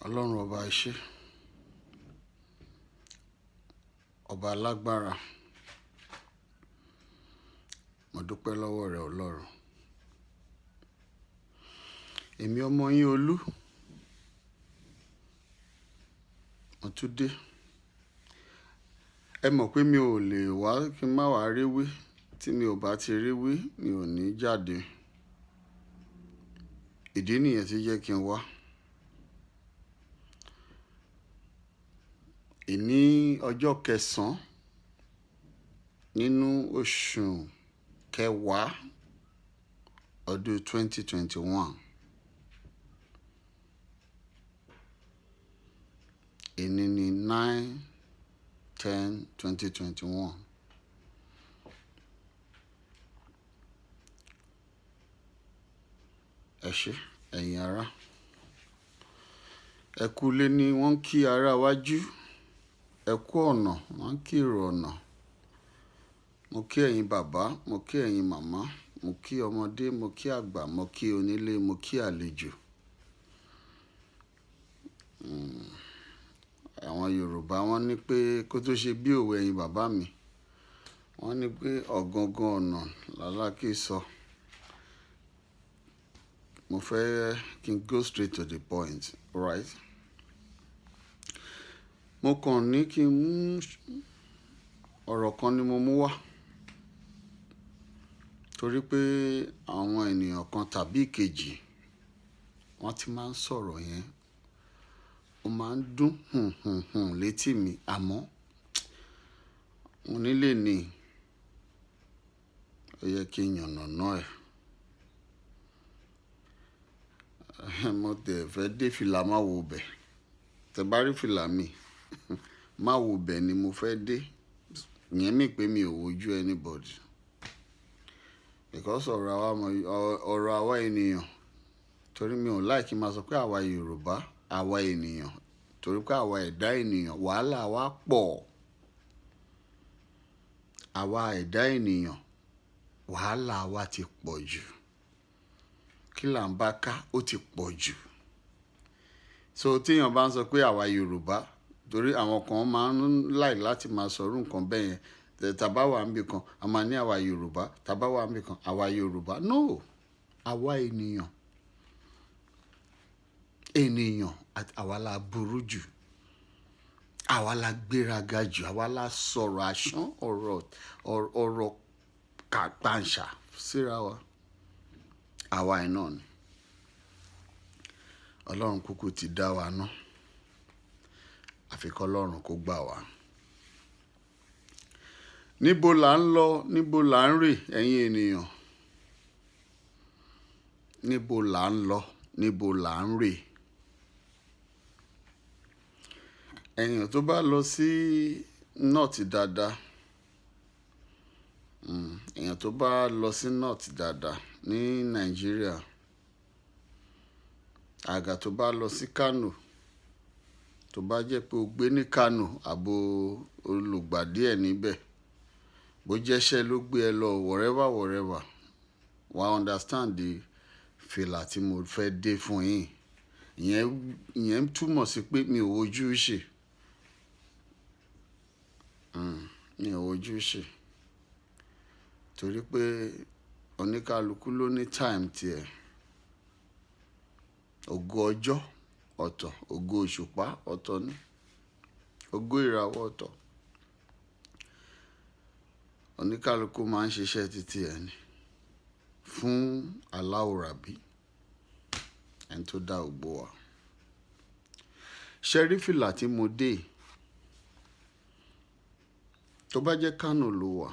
Ọlọ́run ọba iṣẹ́, ọba alágbára, mo dúpẹ́ lọ́wọ́ rẹ Ọlọ́run. Èmi ọmọ yín Olú, mo tún dé. Ẹ mọ̀ pé mi ò lè wá kí n má wá ríwí, tí mi ò bá ti ríwí mi ò ní jáde. Ìdí nìyẹn tí jẹ́ kí n wá. Ìní ọjọ́ kẹsàn-án nínú oṣù kẹwàá ọdún 2021. Ìní ni 9/10/2021. Ẹ ṣé ẹ̀yin ará. Ẹ kú ilé ni wọ́n ń kí ará wájú. Ẹ kú ọ̀nà wọ́n ń kí èrò ọ̀nà. Mo kí ẹ̀yin bàbá, mo kí ẹ̀yin màmá, mo kí ọmọdé, mo kí àgbà, mo kí onílé, mo kí àlejò. Àwọn Yorùbá wọ́n ní pé kó tó ṣe bí òwe ẹ̀yin bàbá mi. Wọ́n ní pé ọ̀gangan ọ̀nà làlákì sọ. Mo fẹ́ kí n go straight to the point, right? Mo kàn ní kí n mú ọ̀rọ̀ kan ni mo mú wá. Torí pé àwọn ènìyàn kan tàbí ìkejì wọ́n ti máa ń sọ̀rọ̀ yẹn. Ó máa ń dún létí mi àmọ́ mo nílé ní ó yẹ kí n yànnàná ẹ̀. Mo tẹ̀ fẹ́ dé fìlà má wo bẹ̀. Tẹ́ bá rí fìlà mi má wo bẹ̀ ni mo fẹ́ dé. Ìyẹn mí pé mi ò wojú anybody. Because ọ̀rọ̀ àwa ènìyàn, torí mi ò like máa sọ pé àwa Yorùbá, àwa ènìyàn, torí pé àwa ẹ̀dá ènìyàn wàhálà wa pọ̀. Àwa ẹ̀dá ènìyàn wàhálà wa ti pọ̀ jù. Kí là ń bá ká ó ti pọ̀ jù. So téèyàn bá ń sọ pé àwa Yorùbá, torí àwọn kan máa ń like láti máa sọ̀rọ̀ nǹkan bẹ́ẹ̀ yẹn. Tàbá wà níbì kan a máa ní àwa Yorùbá, tàbá wà níbì kan àwa Yorùbá. No, àwa ènìyàn. Ènìyàn àwa la burú jù. Àwa la gbéraga jù. Àwa la sọ̀rọ̀ àṣán ọ̀rọ̀ kàpàǹṣà síra wa. Àwa ẹ̀ náà ni. Ọlọ́run kúkú ti dá wa ná. Àfi kọ́ Ọlọ́run kó gbà wá. Níbo là ń lọ, níbo là ń rè ẹ̀yin ènìyàn? Níbo là ń lọ, níbo là ń rè? Èèyàn tó bá lọ sí north dáadáa, èèyàn tó bá lọ sí north dáadáa ní Nàìjíríà, àgà tó bá lọ sí Kano, tó bá jẹ́ pé o gbé ní Kano àbò olùgbà díẹ̀ níbẹ̀, bó jẹ́ṣẹ́ ló gbé ẹ lọ wherever, wàá understand the fìlà tí mo fẹ́ dé fún yín. Ìyẹn túmọ̀ sí pé mi ò wojú ṣe. Mi ò wojú ṣe. Torí pé oníkálukú ló ní time tiẹ̀. Ògo ọjọ́ ọ̀tọ̀, ògo òṣùpá ọ̀tọ̀ ni. Ògo ìràwọ̀ ọ̀tọ̀. Oníkálukú máa ń ṣiṣẹ́ títí ẹ̀ ni. Fún aláwòrábí, ẹni tó dá ògbó wa. Ṣé rí fìlà tí mo dé? Tó bá jẹ́ Kano ló wà,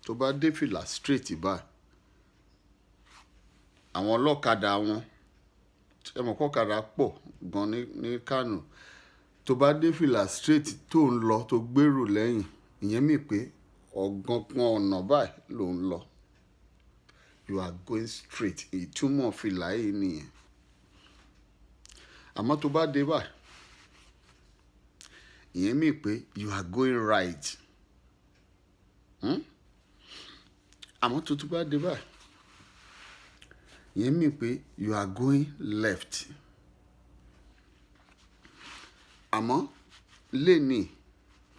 tó bá dé fìlà straight báyìí, àwọn ọlọ́kadà wọn, ẹ mọ̀ kọ́kadà pọ̀ gan ní Kano. Tó bá dé fìlà straight tó ń lọ tó gbèrò lẹ́yìn, ìyẹn mì pé ọ̀gangan ọ̀nà báyìí ló ń lọ. You are going straight. Ìtumọ̀ fìlà yìí nìyẹn. Àmọ́ tó bá dé báyìí, ìyẹn mì pé you are going right. Àmọ́ tó bá dé báyìí, ìyẹn mì pé you are going left. àmọ́ lénìí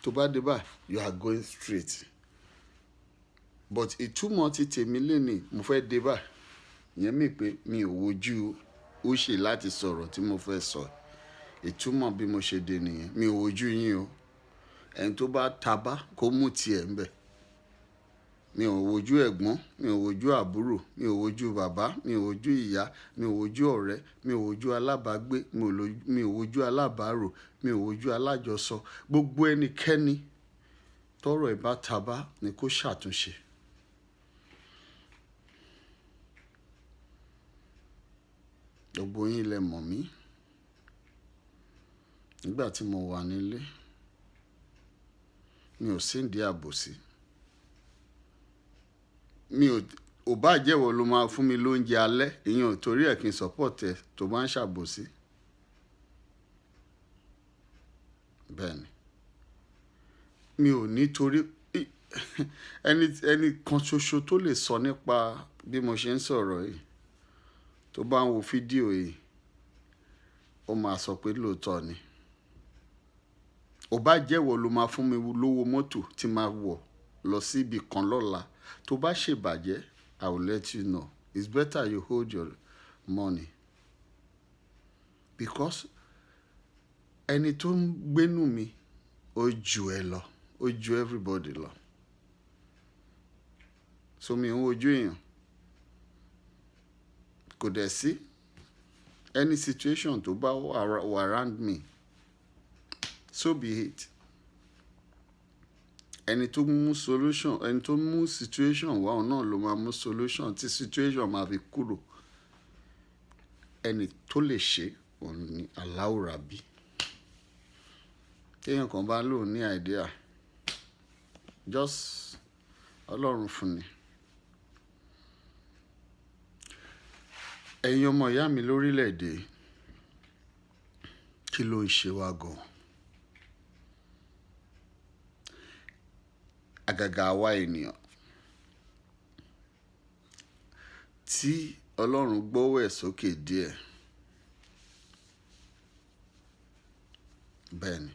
tó bá dé báyìí you are going straight but ìtumọ̀ ti tèmi lénìí mo fẹ́ dé báyìí ìyẹn mi pé mi ò wojú ó ṣe láti sọ̀rọ̀ tí mo fẹ́ sọ ìtumọ̀ bí mo ṣe dé nìyẹn mi ò wojú yín o ẹni tó bá tabá kó mú tiẹ̀ ń bẹ̀ mi ò wojú ẹ̀gbọ́n mi ò wojú àbúrò mi ò wojú bàbá mi ò wojú ìyá mi ò wojú ọ̀rẹ́ mi ò wojú alábàágbé mi ò wojú alábàárò mi ò wojú alájọsọ gbogbo ẹnikẹ́ni tọ́rọ̀ ẹ̀ bá tabá ni kó ṣàtúnṣe. Gbogbo yín lẹ mọ̀ mí nígbà tí mo wà nílé mi ò síndìí àbòsí mi ò bá jẹ́wọ́ ló máa fún mi lóúnjẹ alẹ́ ìyẹn ò torí ẹ̀ kí n support ẹ tó bá ń ṣàbòsí bẹ́ẹ̀ ni mi ò nítorí ẹni kan ṣoṣo tó lè sọ nípa bí mo ṣe ń sọ̀rọ̀ yìí tó bá ń wo fídíò yìí ó máa sọ pé lóòótọ́ ni ò bá jẹ́wọ́ ló máa fún mi lówó mọ́tò tí máa wọ̀ lọ sí ibì kan lọ́la tó bá ṣèbàjẹ́ I will let you know it's better you hold your money because ẹni tó ń gbénú mi ó ju ẹ lọ ó ju everybody lọ so mi ń wojú èèyàn kò dẹ̀ sí any situation tó bá wà around me so be it ẹni tó mú solution ẹni tó mú situation wá òun náà ló máa mú solution tí situation máa fi kúrò ẹni tó lè ṣe òun ni Allahu Rabbi téèyàn kan bá lóun ní idea just ọlọ́run fún ni ẹ̀yin ọmọ ìyá mi lórílẹ̀‐èdè kí ló ń ṣe wá gan àgàgà àwa ènìyàn tí ọlọ́run gbọ́wọ́ ẹ̀ sókè díẹ̀ bẹ́ẹ̀ ni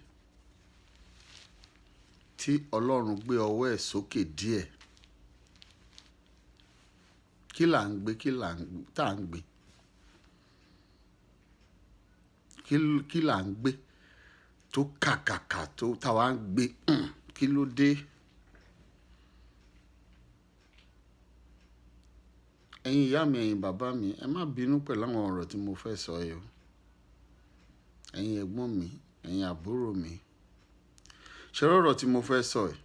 tí ọlọ́run gbé ọwọ́ ẹ̀ sókè díẹ̀ kí là ń gbé tá à ń gbé kí là ń gbé tó kàkàkà tó táwa ń gbé kí ló dé ẹ̀yin ìyá mi ẹ̀yin bàbá mi ẹ má bínú pẹ̀lú àwọn ọ̀rọ̀ tí mo fẹ́ sọ yìí o ẹ̀yin ẹ̀gbọ́n mi ẹ̀yin àbúrò mi ṣe ọ̀rọ̀ tí mo fẹ́ sọ yìí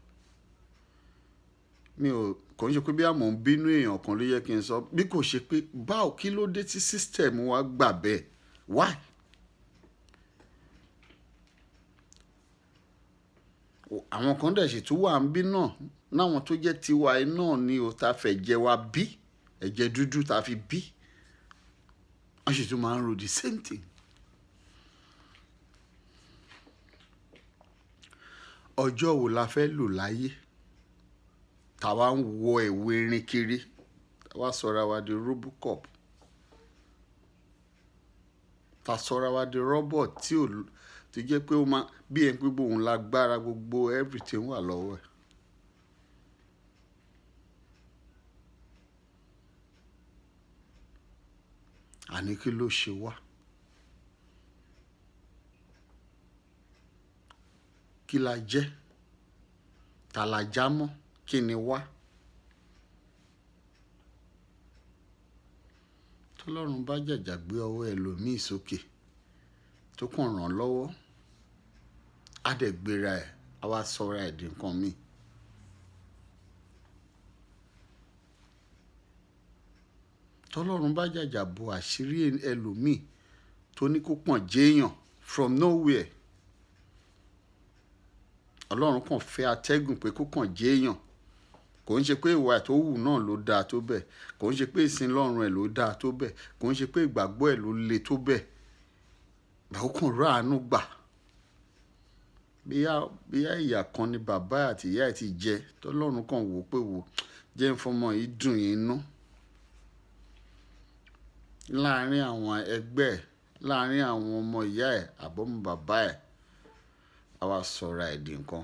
mi ò kò ń ṣe pé bí àmọ́ ń bínú èèyàn kan ló yẹ kí n sọ bí kò ṣe pé báwo kí ló dé tí system wa gbà bẹ́ẹ̀ why àwọn kan dẹ̀ sì tún wà ń bí náà náwọn tó jẹ́ tiwa náà ni o ta fẹ́ jẹ wa bí ẹ̀jẹ̀ dúdú ta fi bí wọ́n sì tún máa ń ro the same thing. ọjọ́ wo la fẹ́ lò láyé tàwa ń wọ ẹ̀wù erin kiri tàwa sọra wa di robocop ta sọra wa di robot tí ò ti jẹ́ pé ó máa bí ẹni pé òun lágbára gbogbo everything wà lọ́wọ́ ẹ̀. àní kí ló ṣe wá kí la jẹ́ ta la já mọ́ kí ni wá tọ́lọ́run bá jàjà gbé ọwọ́ ẹlòmíì sókè tó kàn ràn lọ́wọ́ á dẹ̀ gbéra ẹ̀ á wá sọra ẹ̀ di nǹkan míì. tọ́lọ́run bá jàjà bo àṣírí ẹlòmíì tó ní kó pọ̀n jéèyàn from nowhere ọlọ́run kàn fẹ́ atẹ́gùn pé kó kàn jéèyàn kò ń ṣe pé ìwà tó wù náà ló dáa tó bẹ́ẹ̀ kò ń ṣe pé ìsìn lọ́run ẹ̀ ló dáa tó bẹ́ẹ̀ kò ń ṣe pé ìgbàgbọ́ ẹ̀ ló le tó bẹ́ẹ̀ báwo kàn ráàánú gbà bíyá ìyà kan ni bàbá àti ìyá ẹ̀ ti jẹ tọ́lọ́run kàn wò pé wò jẹ́ ń fọmọ yìí dùn yín nú láàárín àwọn ẹgbẹ́ ẹ̀ láàárín àwọn ọmọ ìyá ẹ̀ àbọ̀mọ bàbá ẹ̀ àwa sọ̀rọ̀ ẹ̀dì nǹkan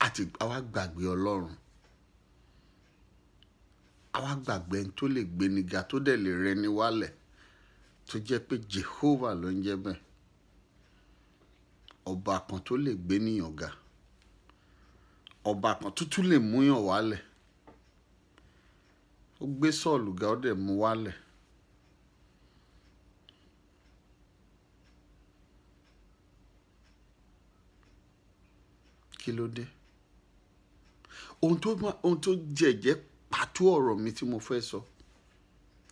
àti àwa gbàgbé Ọlọ́run, àwa gbàgbé ẹni tó lè gbéni ga tó dẹ̀ lè rẹni wálẹ̀ tó jẹ́ pé Jehovah ló ń jẹ́ bẹ́ẹ̀, ọba kan tó lè gbénìyàn ga, ọba kan tó tún lè múyàn wálẹ̀. Ó gbé Sọ́ọ̀lù ga ó dẹ̀ mú wálẹ̀. Kí ló dé? Ohun tó jẹ́jẹ́ pàtó ọ̀rọ̀ mi tí mo fẹ́ sọ,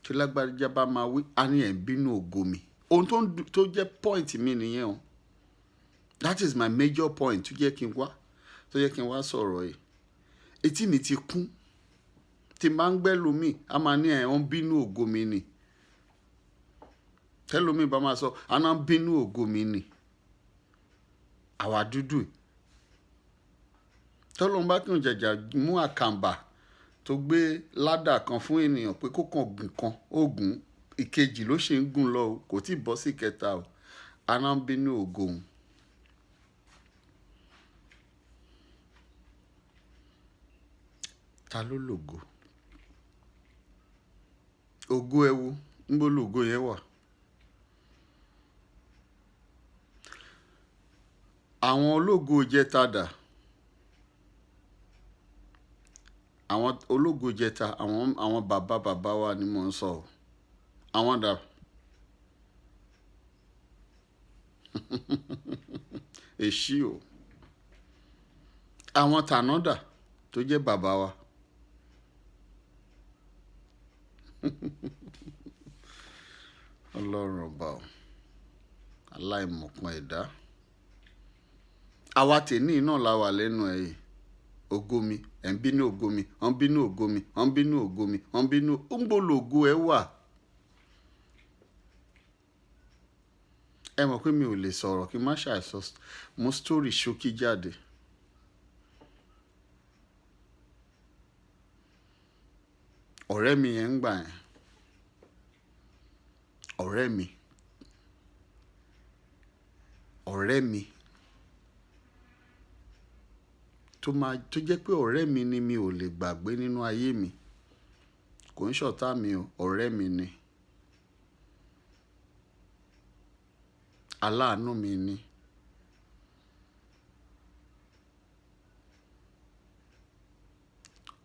tí lágbájá bá máa wí, a ní ẹ̀ ń bínú ògo mi. Ohun tó jẹ́ point mi nìyẹn o. That is my major point tó jẹ́ kí n wá sọ̀rọ̀ yìí. Etí mi ti kún. Tí máa ń gbẹ́ lómi, a máa ní ẹ̀ ń bínú ògo mi ni. Tẹ́lómi bá máa sọ, a náà ń bínú ògo mi ni. Àwa dúdú. Tọ́lọ́run bá kàn jàjà mú àkàǹbà tó gbé ládà kan fún ènìyàn pé kó kàn gùn kan, ogun ìkejì ló ṣe ń gùn lọ o, kò tí ì bọ́ sí kẹta o. A náà ń bínú ògo òun. Ta ló lògo? Ògo ẹ wo, níbo lògo yẹn wà? Àwọn ológo jẹta dà. Àwọn ológo jẹta, àwọn bàbá wa ni mò ń sọ o. Àwọn dà. Èṣí o. Àwọn tànádà tó jẹ́ bàbá wa. Ọlọ́run ọba o, aláìmọ̀kan ẹ̀dá. Àwa tèní náà la wà lẹ́nu ẹ̀ yìí. Ògo mi, ẹ̀ ń bínú ògo mi, ọ̀ ń bínú ògo mi, ọ̀ ń bínú ògo mi, ọ̀ ń bínú. Ń bo lògo ẹ wà? Ẹ mọ̀ pé mi ò lè sọ̀rọ̀ kí n má ṣàìsọ mú story ṣókí jáde. Ọ̀rẹ́ mi yẹn ń gbà yẹn. Ọ̀rẹ́ mi tó jẹ́ pé ọ̀rẹ́ mi ni mi ò lè gbàgbé nínú ayé mi. Kò ń ṣọ̀tá mi o, ọ̀rẹ́ mi ni. Aláàánú mi ni.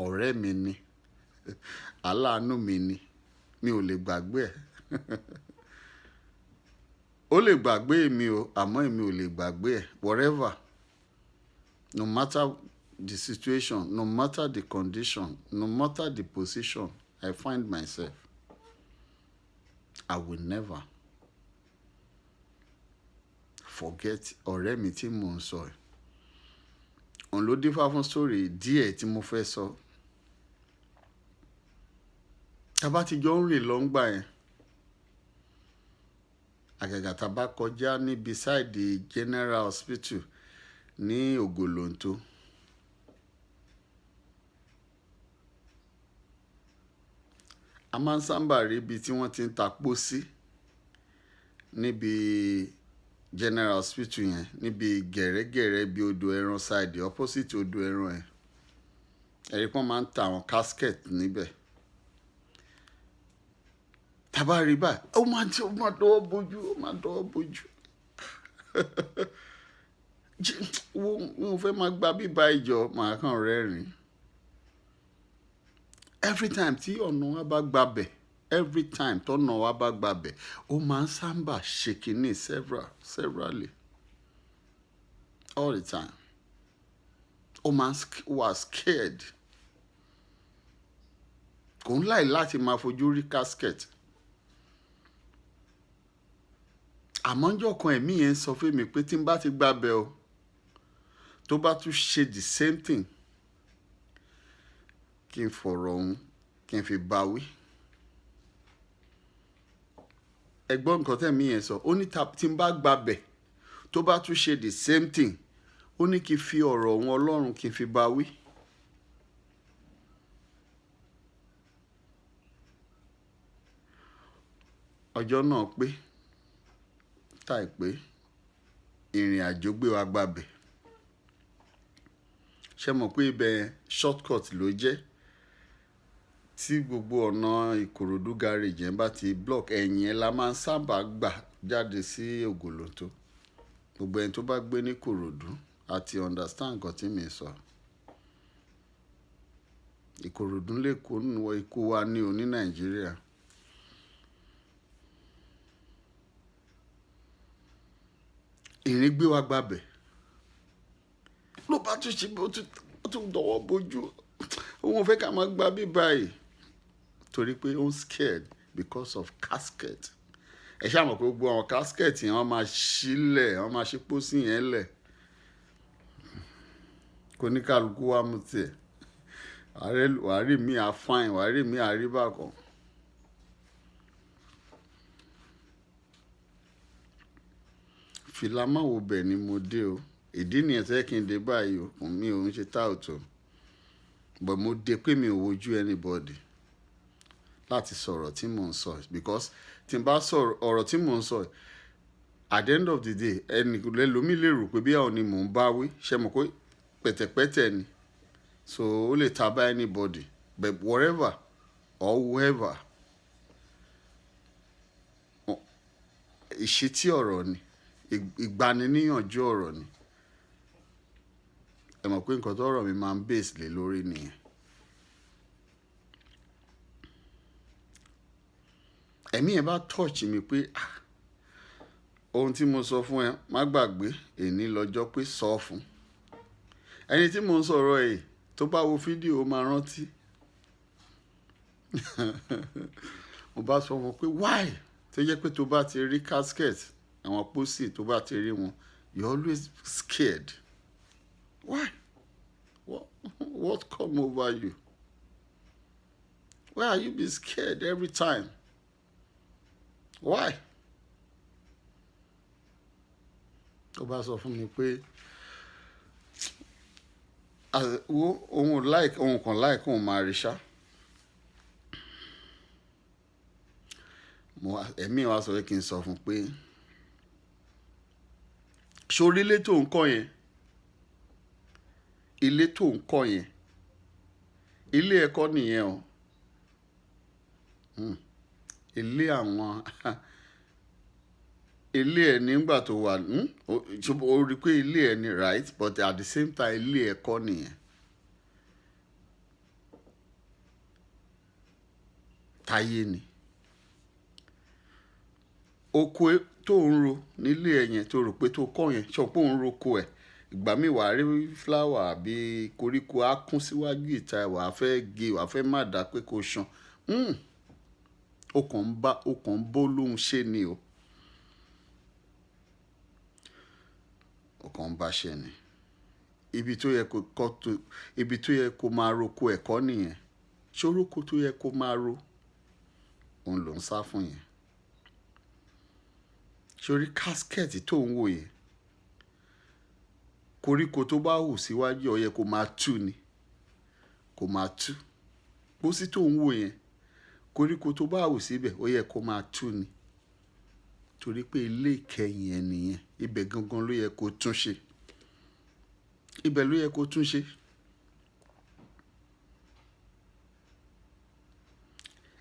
Ọ̀rẹ́ mi ni. Aláàánú mi ni. Mi ò lè gbàgbé ẹ̀. Ó lè gbàgbé mi o, àmọ́ èmi ò lè gbàgbé ẹ̀. Whatever. No matter the situation, no matter the condition, no matter the position I find myself, I will never forget ọ̀rẹ́ mi tí mò ń sọ ẹ̀. Òun ló dífá fún story díẹ̀ tí mo fẹ́ sọ. Tá bá ti jọ ń rìn lọ ńgbà yẹn, àgàgà tá bá kọjá ní beside the General Hospital ní Ògòlóńtó. A máa ń sábà rí ibi tí wọ́n ti ń ta pósí níbi General Hospital yẹn, níbi gẹ̀rẹ́gẹ̀rẹ́ bí odò ẹran side opposite odò ẹran ẹ̀. Ẹ̀rí pọ́n máa ń ta àwọn casket níbẹ̀. Tá bá rí báyìí, ó máa dọwọ́ bojú. Mi ò fẹ́ máa gba bíbá ìjọ, màá kàn rẹ́rìn. Every time tí ọ̀nà wa bá gbabẹ̀, ó máa ń sábà ṣe kínní severally. All the time. Ó máa ń wà scared. Kò ń láì láti máa fojú rí casket. Àmọ́ ọjọ́ kan ẹ̀mí yẹn sọ fún mi pé tí n bá ti gbabẹ̀ o, tó bá tún ṣe the same thing, kí n fọ̀rọ̀ òun, kí n fi bá wí. Ẹgbọ́n nǹkan tẹ̀mí yẹn sọ, ó ní tí n bá gbabẹ̀, tó bá tún ṣe the same thing, ó ní kí n fi ọ̀rọ̀ òun Ọlọ́run kí n fi bá wí. Ọjọ́ náà pé táì pé ìrìn àjò gbé wa gbàbẹ̀. Ṣé mọ̀ pé ibẹ̀ shortcut ló jẹ́ tí gbogbo ọ̀nà Ìkòròdú garage yẹn bá ti block, ẹ̀yìn ẹ̀ la máa ń sábà gbà jáde sí Ògòlòtó. Gbogbo ẹni tó bá gbé ní Ìkòròdú àti understand nǹkan tí mi sọ. Ìkòròdú lè kó nínú ikú wa ní Nàìjíríà. Ìrìn gbé wa gbàbẹ̀ ló bá tún ṣe ó tún dọwọ́ bójú. Òun fẹ́ ká máa gba bí báyìí torí pé ó ń scared because of casket. Ẹ ṣáà mọ̀ pé gbogbo àwọn casket yẹn wọ́n máa ṣílẹ̀, wọ́n máa ṣí pósí yẹn lẹ̀. Kò ní kálukú wá mú tiẹ̀. Wàá rí mi à fine, wàá rí mi à rí bákan. Fìlà máa wo bẹ̀ ni mo dé o. Ìdí nìyẹn tẹ́ kí n dé báyìí o. Mi ò ń ṣe táùtù. But mo dé pé mi ò wojú anybody láti sọ̀rọ̀ tí mò ń sọ. Because tí n bá sọ̀rọ̀ ọ̀rọ̀ tí mò ń sọ, at the end of the day, ẹlòmíì lè rò pé bí àwọn ni mò ń bá wí. Ṣé mo pé pẹ̀tẹ̀pẹ̀tẹ̀ ni. So ó lè ta bá anybody. But whatever or whoever, ìṣítí ọ̀rọ̀ ni. Ìgbaniníyànjú ọ̀rọ̀ ni. Ẹ mọ̀ pé nǹkan tó ọ̀rọ̀ mi máa ń base lé lórí nìyẹn. Ẹ̀mí ẹ̀ bá touch mi pé ohun tí mo sọ fún ẹ má gbàgbé, èní lọ́jọ́ pé sọ fún. Ẹni tí mò ń sọ̀rọ̀ ẹ̀ tó bá wo fídíò ó máa rántí. Mo bá sọ wọn pé why tó jẹ́ pé tó bá ti rí casket àwọn pósí tó bá ti rí wọn, you always scared. Why? What come over you? Why are you be scared every time? Why? Tó bá sọ fún mi pé òun kàn like òun máa rí ṣá. Ẹ̀mí wa sọ pé kí n sọ fún pé ṣorí ilé tó ń kọ́ yẹn, ilé tó ń kọ́ yẹn, ilé ẹ̀kọ́ nìyẹn o. Ilé àwọn ilé ẹ̀ nígbà tó wà ó rí pé ilé ẹ̀ ni right, but at the same time ilé ẹ̀kọ́ nìyẹn. Táyé ni. Oko tó ń ro nílé ẹ̀ yẹn tó rò pé tó kọ́ yẹn, ṣọ pé òun roko ẹ̀. Ìgbà míì wàá rí flower àbí koríko á kún síwájú ìta ẹ̀, wàá fẹ́ gé, wàá fẹ́ má dà pé kó ṣan. Ó kàn ń bó lóhun ṣe ni o. Ó kàn ń bá ṣe ni. Ibi tó yẹ kó máa roko ẹ̀kọ́ nìyẹn. Ṣé oróko tó yẹ kó máa ro òun ló ń sá fún yẹn. Ṣorí casket tó ń wò yẹn, koríko tó bá hù síwájú ó yẹ kó máa tú ni. Kó máa tú. Pósí tó ń wò yẹn, koríko tó bá hù síbẹ̀ ó yẹ kó máa tú ni. Torí pé ilé ìkẹyìn ẹ̀ nìyẹn. Ibẹ̀ gangan ló yẹ kó tún ṣe. Ibẹ̀ ló yẹ kó tún ṣe.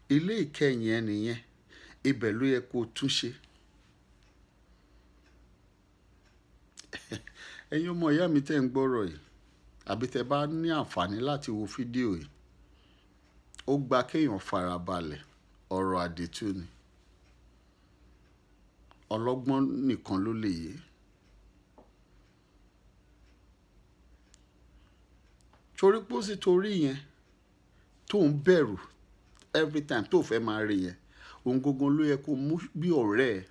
Ilé ìkẹyìn ẹ̀ nìyẹn. Ibẹ̀ ló yẹ kó tún ṣe. Ẹ̀yin ọmọ ìyá mi tẹ́ ń gbọ́rọ̀ yìí, àbí tẹ́ bá ní àǹfààní láti wo fídíò yìí, ó gba kéèyàn farabalẹ̀, ọ̀rọ̀ àdìtú ni. Ọlọ́gbọ́n nìkan ló lè yé. Torí pósí torí yẹn tó ń bẹ̀rù every time tó fẹ́ máa rí yẹn, òun gangan ló yẹ kó mú bí ọ̀rẹ́ ẹ̀.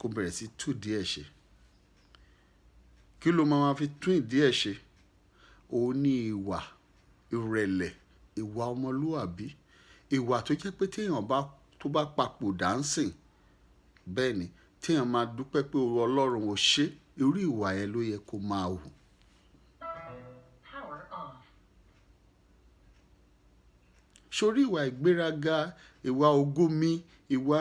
Kó bẹ̀rẹ̀ sí tú díẹ̀ ṣe. Kí ló máa fi tún ìdí ẹ̀ ṣe? Ó ní ìwà ìrẹ̀lẹ̀, ìwà ọmọlúwàbí, ìwà tó jẹ́ pé téèyàn tó bá papòdà ń sìn, bẹ́ẹ̀ ni téèyàn máa dúpẹ́ pé Ọlọ́run ò ṣe, irú ìwà yẹn ló yẹ kó máa hù. sórí ìwà ìgbéraga, ìwà ògo mi, ìwà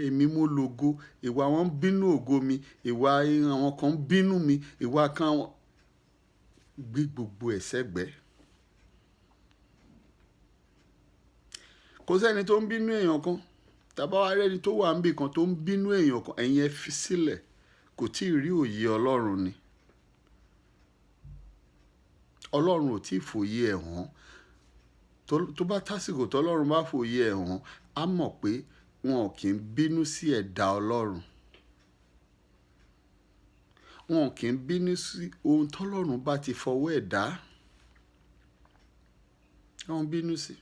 èmi mo lògo, ìwà wọn bínú ògo mi, ìwà àwọn kan bínú mi, ìwà kan gbé gbogbo ẹ̀ sẹ́gbẹ̀ẹ́. Kò sẹ́ni tó ń bínú èèyàn kan, tàbá wá rẹ́ni tó wà níbì kan tó ń bínú èèyàn kan, ẹ̀yin ẹ fi sílẹ̀, kò tí ì rí òye Ọlọ́run ni. Ọlọ́run ò tí ì fòye ẹ̀ hàn. Tó bá tásìkò tọ́lọ́run bá fòye ẹ̀ hàn, á mọ̀ pé wọn kì í bínú sí ẹ̀dá Ọlọ́run. Wọn kì í bínú sí ohun tọ́lọ́run bá ti fọwọ́ ẹ̀ dá. Wọ́n bínú sí.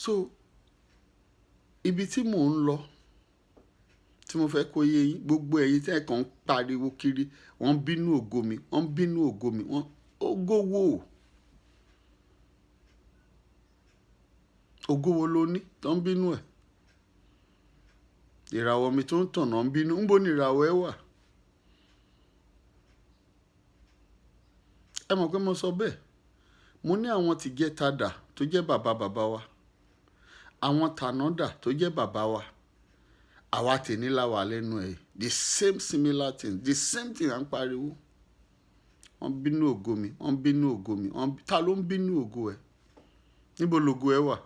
So ibi tí mò ń lọ, tí mo fẹ́ kó yé yín, gbogbo ẹ̀yin tẹ́ ẹ̀ kàn ń pariwo kiri, wọ́n bínú ògo mi, wọ́n bínú ògo mi, wọ́n ògo wo? Ògo wo ló ní tó ń bínú ẹ̀? Ìràwọ̀ mi tó ń tàn náà ń bínú. Ńbo ni ìràwọ̀ ẹ wà? Ẹ mọ̀ pé mo sọ bẹ́ẹ̀. Mo ní àwọn tí jẹ́ tadà tó jẹ́ bàbá bàbá wa. Àwọn tànádà tó jẹ́ bàbá wa. Àwa tèní la wà lẹ́nu ẹ̀. The same similar thing, the same thing à ń pariwo. Wọ́n bínú ògo mi, wọ́n bínú ògo mi. Ta ló ń bínú ògo ẹ? Níbo lògo ẹ wà?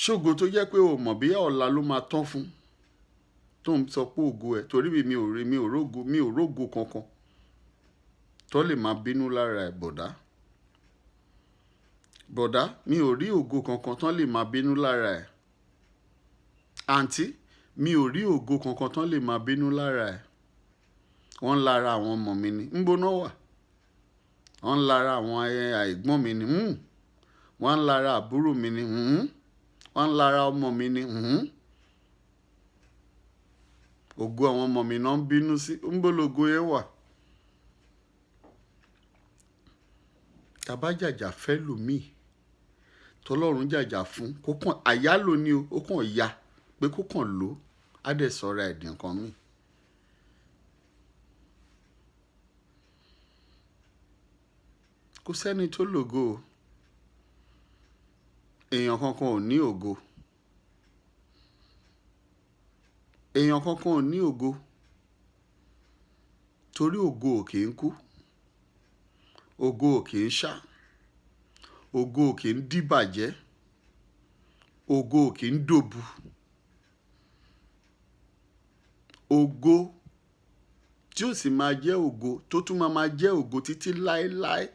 Ṣògo tó jẹ́ pé o mọ̀ bí ọ̀la ló máa tán fún tó ń sọ pé ògo ẹ, torí mi ò rógo kankan tó lè máa bínú lára ẹ̀ bọ̀dá. Bọ̀dá, mi ò rí ògo kankan tó lè máa bínú lára ẹ̀. Àǹtí, mi ò rí ògo kankan tó lè máa bínú lára ẹ̀. Wọ́n ń lára àwọn ọmọ mi ni. Ńbo náà wà? Wọ́n ń lára àwọn àìgbọ́n mi ni. Wọ́n ń lára àbúrò mi ni. Wọ́n ń lára ọmọ mi ni. Ògo àwọn ọmọ mi náà ń bínú sí. Ńbo lògo yẹn wà? Tàbá jàjà fẹ́ lòmíì tọ́lọ́run jàjà fún, kó kàn àyálò ni o, ó kàn ya pé kó kàn lò á dẹ̀ sọ̀rọ̀ ẹ̀dín kan mi. Kò sẹ́ni tó lògo o. Èèyàn kankan ò ní ògo. Èèyàn kankan ò ní ògo. Torí ògo ò kì í kú. Ògo ò kì í ṣá. Ògo ò kì í dìbàjẹ́. Ògo ò kì í dòbu. Ògo tí ó sì máa jẹ́ ògo tó tún máa jẹ́ ògo títí láéláé,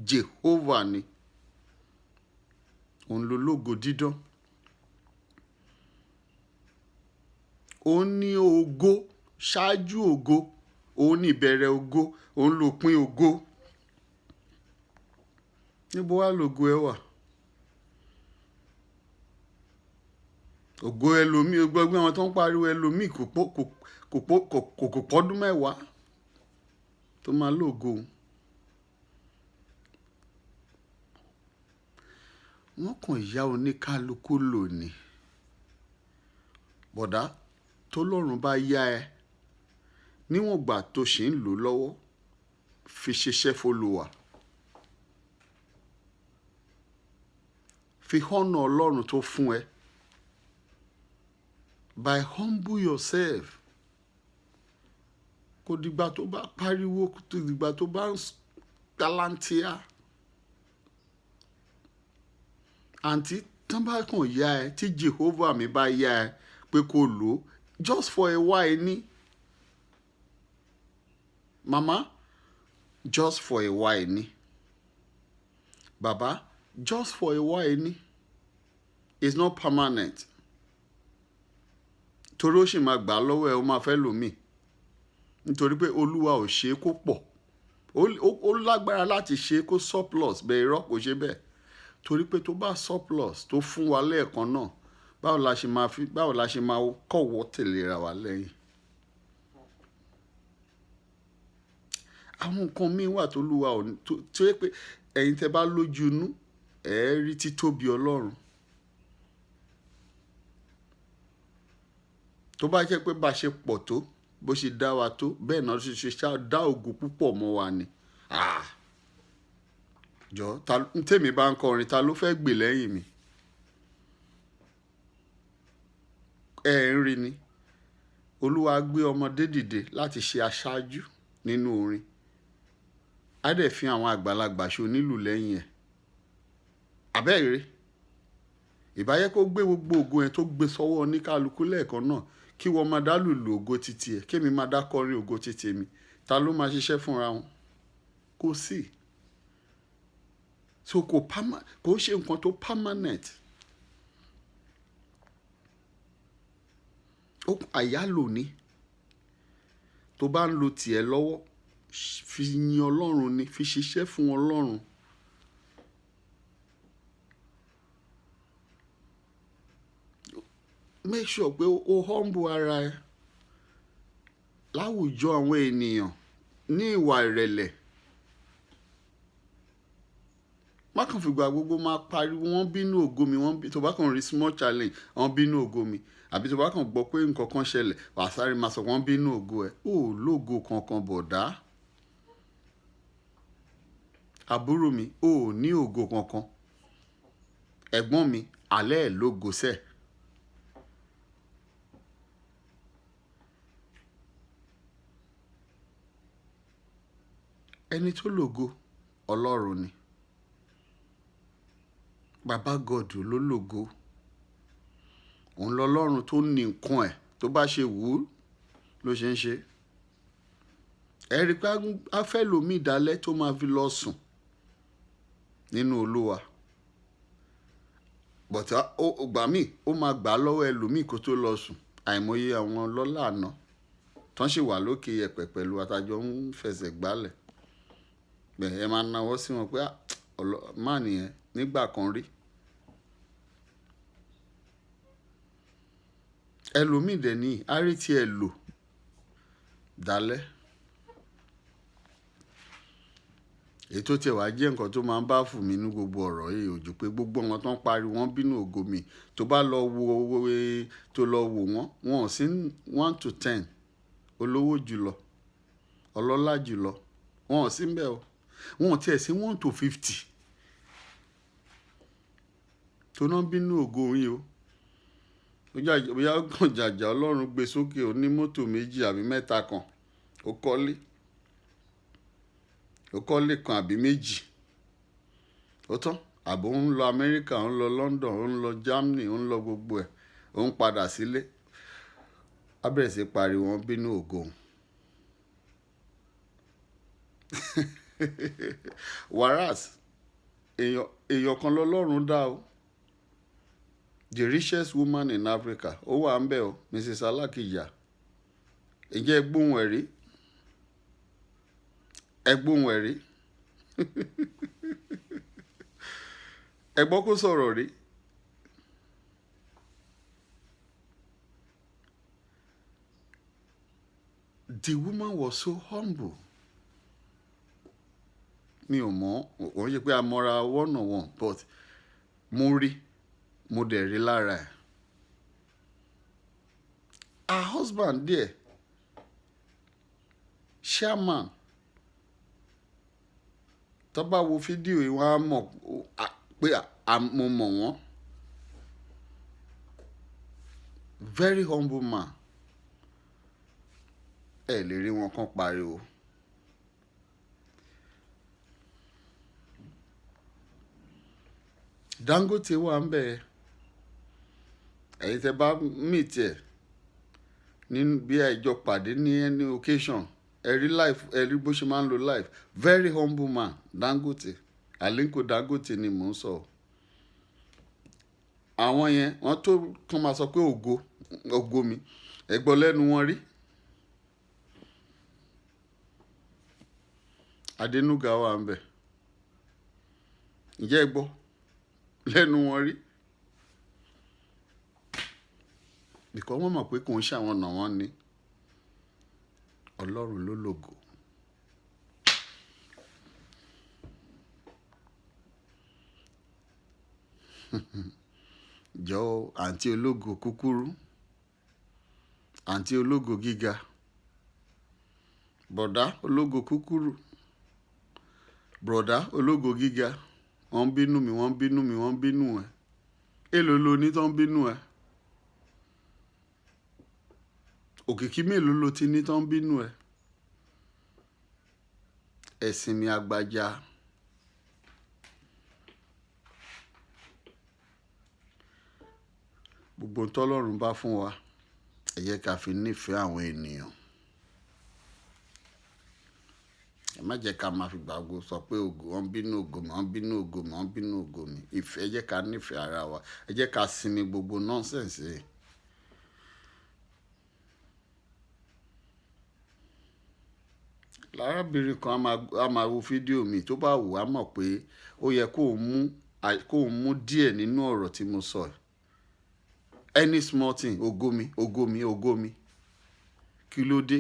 Jehovah ni. Òun ló lógo dídán. Òun ní ògo ṣáájú ògo. Òun ní ìbẹ̀rẹ̀ ògo. Òun lópin ògo. Níbo wá lògo ẹ wà? Ògo ẹlòmíì, gbogbo àwọn tó ń pariwo ẹlòmíì kò pọ́dún mẹ́wàá tó máa lògo. Wọ́n kàn ya oníkálukú lò ní. Bọ̀dá, tọ́lọ́run bá yá ẹ níwọ̀n ìgbà tó ṣì ń lò lọ́wọ́, fi ṣiṣẹ́ f'Olúwa. Fi họ́nà Ọlọ́run tó fún ẹ. By humble yourself. Kò dìgbà tó bá pariwo, kò dìgbà tó bá ń galantia. Àǹtí, tán bá kàn yá ẹ, tí Jehovah mi bá yá ẹ pé kó lò ó, just for a while ni. Mama, just for a while ni. Baba, just for a while ni. It's not permanent. Torí ó sì máa gbà lọ́wọ́ ẹ, ó máa fẹ́ lòmíì. Nítorí pé Olúwa ò ṣe é kó pọ̀. Ó lágbára láti ṣe é kó surplus, bẹ́ẹ̀ irọ́ kò ṣe bẹ́ẹ̀. Torí pé tó bá surplus tó fún wa lẹ́ẹ̀kan náà, báwo la ṣe máa kọ̀wọ́ tẹ̀léra wa lẹ́yìn. Àwọn nǹkan míì wà tó Olúwa ò ní, tó yẹ pé ẹ̀yin tẹ́ bá lójú inú, ẹ rí títóbi Ọlọ́run. Tó bá jẹ́ pé bá ṣe pọ̀ tó, bó ṣe dá wa tó, bẹ́ẹ̀ náà ṣe dá ògo púpọ̀ mọ́ wa ni. jọ tèmi bá ń kọrin ta ló fẹ́ gbè lẹ́yìn mi? Ẹ ń rí ni Olúwa gbé ọmọdé dìde láti ṣe aṣáájú nínú orin, á dẹ̀ fi àwọn àgbàlagbà ṣe onílù lẹ́yìn ẹ̀. Àbẹ́ẹ̀rẹ́ ìbáyẹ kó gbé gbogbo ògo yẹn tó gbé sọ́wọ́ oníkálukú lẹ́ẹ̀kan náà, kí wọ́n máa dá lùlù ògo títí ẹ̀, kémi máa dá kọrin ògo títí mi. Ta ló máa ṣiṣẹ́ fúnra wọn? Kò sí. So kò ṣe nǹkan tó permanent. Àyálò ni tó bá ń lo tiẹ̀ lọ́wọ́, fi yin Ọlọ́run ni, fi ṣiṣẹ́ fún Ọlọ́run. Make sure pé o humble ara ẹ láwùjọ àwọn ènìyàn ní ìwà ìrẹ̀lẹ̀. Má kàn fìgbà gbogbo máa pariwo wọ́n bínú ògo mi, tó bá kàn rí small challenge wọ́n bínú ògo mi, àbí tó bá kàn gbọ́ pé nǹkan kan ṣẹlẹ̀ wàá sáré máa sọ wọ́n bínú ògo ẹ̀. Ó lógo kankan bọ̀dá. Àbúrò mi, ó ní ògo kankan. Ẹ̀gbọ́n mi, alẹ́ ẹ̀ lógo sẹ́ẹ̀. Ẹni tó lógo Ọlọ́run ni. Bàbá God ló lógo. Òun lọ́lọ́run tó ní nǹkan ẹ̀, tó bá ṣe wù ú ló ṣe ń ṣe. Ẹ rí pé a fẹ́ lòmí ìdálẹ́ tó máa fi lọ sùn nínú Olúwa. Bọ̀tá ògbà míì ó máa gbà lọ́wọ́ ẹlòmíì kó tó lọ sùn. Àìmọye àwọn lọ́lá àná tán sì wà lókè yẹ̀pẹ̀ pẹ̀lú àtàjọ ń fẹsẹ̀ gbálẹ̀. Ẹ máa nawọ́ sí wọn pé má nìyẹn nígbà kan rí. Ẹlòmíì dẹ̀ ní àrí tí ẹ lò dálẹ́. Èyí tó tiẹ̀ wá jẹ́ nǹkan tó máa ń bá fún mi ní gbogbo ọ̀rọ̀ yìí, ojú pé gbogbo wọn tó ń pariwo wọ́n bínú ògo mi, tó bá lọ wo wọn ò sí 1 to 10 olówó jùlọ, ọlọ́lá jùlọ, wọn ò sí ńbẹ̀ o. Wọn ò tiẹ̀ sí 1 to 50 tó náà bínú ògo yín o. Bóyá kàn jàjà Ọlọ́run gbé sókè, ó ní mọ́tò méjì àbí mẹ́ta kan, ó kọ́lé kan àbí méjì, ó tán. Àbò ń lọ Amẹ́ríkà, ó ń lọ London, ó ń lọ Germany, ó ń lọ gbogbo ẹ̀, ó ń padà sílé, á bẹ̀rẹ̀ sí pariwo wọ́n bínú ògo. Whereas èèyàn kan lọ́lọ́run dá o. The richest woman in Africa, ó wà ń bẹ̀ o, Mrs. Alákìjà. Ǹjẹ́ ẹ gbóhùn ẹ̀ rí? Ẹ gbóhùn ẹ̀ rí? Ẹ gbọ́ kó sọ̀rọ̀ rí? The woman was so humble. Mi ò mọ̀, wọ́n yẹ pé a mọ́ra one on one, but mo dẹ̀ rí lára ẹ̀. Her husband there, chairman, tó bá wo fídíò yìí wọ́n á mọ̀ pé mo mọ̀ wọ́n. Very humble man. Ẹ lè rí wọn kàn pariwo. Dangote wà ń bẹ̀. Ẹ̀yin tẹ́ bá meet ẹ̀ nínú bí ẹjọ́ pàdé ní any occasion, ẹ rí bó ṣe máa ń lo life. Very humble man, Dangote. Aliko Dangote ni mò ń sọ. Àwọn yẹn wọ́n tó kàn máa sọ pé ògo mi, ẹ gbọ́ lẹ́nu wọn rí. Adénúgà wà ń bẹ̀. Ǹjẹ́ ẹ gbọ́ lẹ́nu wọn rí? Bìkọ́ wọ́n mọ̀ pé kò ń ṣàwọn ọ̀nà wọn ni. Ọlọ́run ló lógo. Jọ àǹtí ológo kúkúrú, àǹtí ológo gíga, bọ̀dá ológo kúkúrú, Bùrọ̀dá ológo gíga, wọ́n ń bínú mi, wọ́n ń bínú mi, wọ́n ń bínú ẹ. Èló lo ní tó ń bínú ẹ? Òkìkí mélòó lo ti ní tó ń bínú ẹ? Ẹ̀sìn mi àgbàjá. Gbogbo tọ́lọ́run bá fún wa, ẹ jẹ́ ká fi nífẹ̀ẹ́ àwọn ènìyàn. Ẹ má jẹ́ ká máa fi gbàgbọ́ sọ pé ògo, wọ́n bínú ògo mi, wọ́n bínú ògo mi, wọ́n bínú ògo mi. Ìfẹ́, ẹ jẹ́ ká nífẹ̀ẹ́ ara wa. Ẹ jẹ́ ká sinmi gbogbo nọ́nsẹ̀nsì. Lárábìnrin kan a máa wo fídíò mi, tó bá wù á mọ̀ pé ó yẹ kó mú díẹ̀ nínú ọ̀rọ̀ tí mo sọ. Any small thing, ògo mi, ògo mi, ògo mi. Kí ló dé?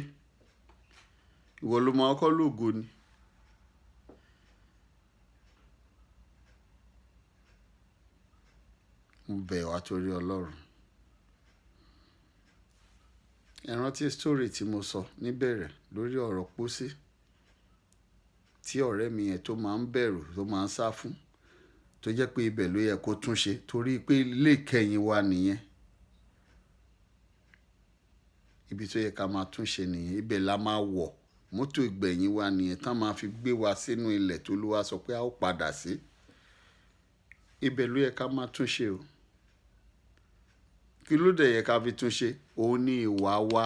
Ìwọ ló máa kọ́ lógo ni. Mo bẹ̀ wá torí Ọlọ́run. Ẹ rántí story tí mo sọ níbẹ̀rẹ̀ lórí ọ̀rọ̀ pósí, tí ọ̀rẹ́ mi yẹn tó máa ń bẹ̀rù, tó máa ń sá fún, tó jẹ́ pé ibẹ̀ ló yẹ kó tún ṣe torí pé ilé ìkẹyìn wa nìyẹn. Ibi tó yẹ ká máa tún ṣe nìyẹn. Ibẹ̀ la máa wọ̀. Mọ́tò ìgbẹ̀yìn wa nìyẹn tán máa fi gbé wa sínú ilẹ̀ tó Olúwa sọ pé a ó padà sí. Ibẹ̀ ló yẹ ká máa tún ṣe o. Kí ló dẹ̀ yẹ ká fi tún ṣe? Òun ní ìwà wa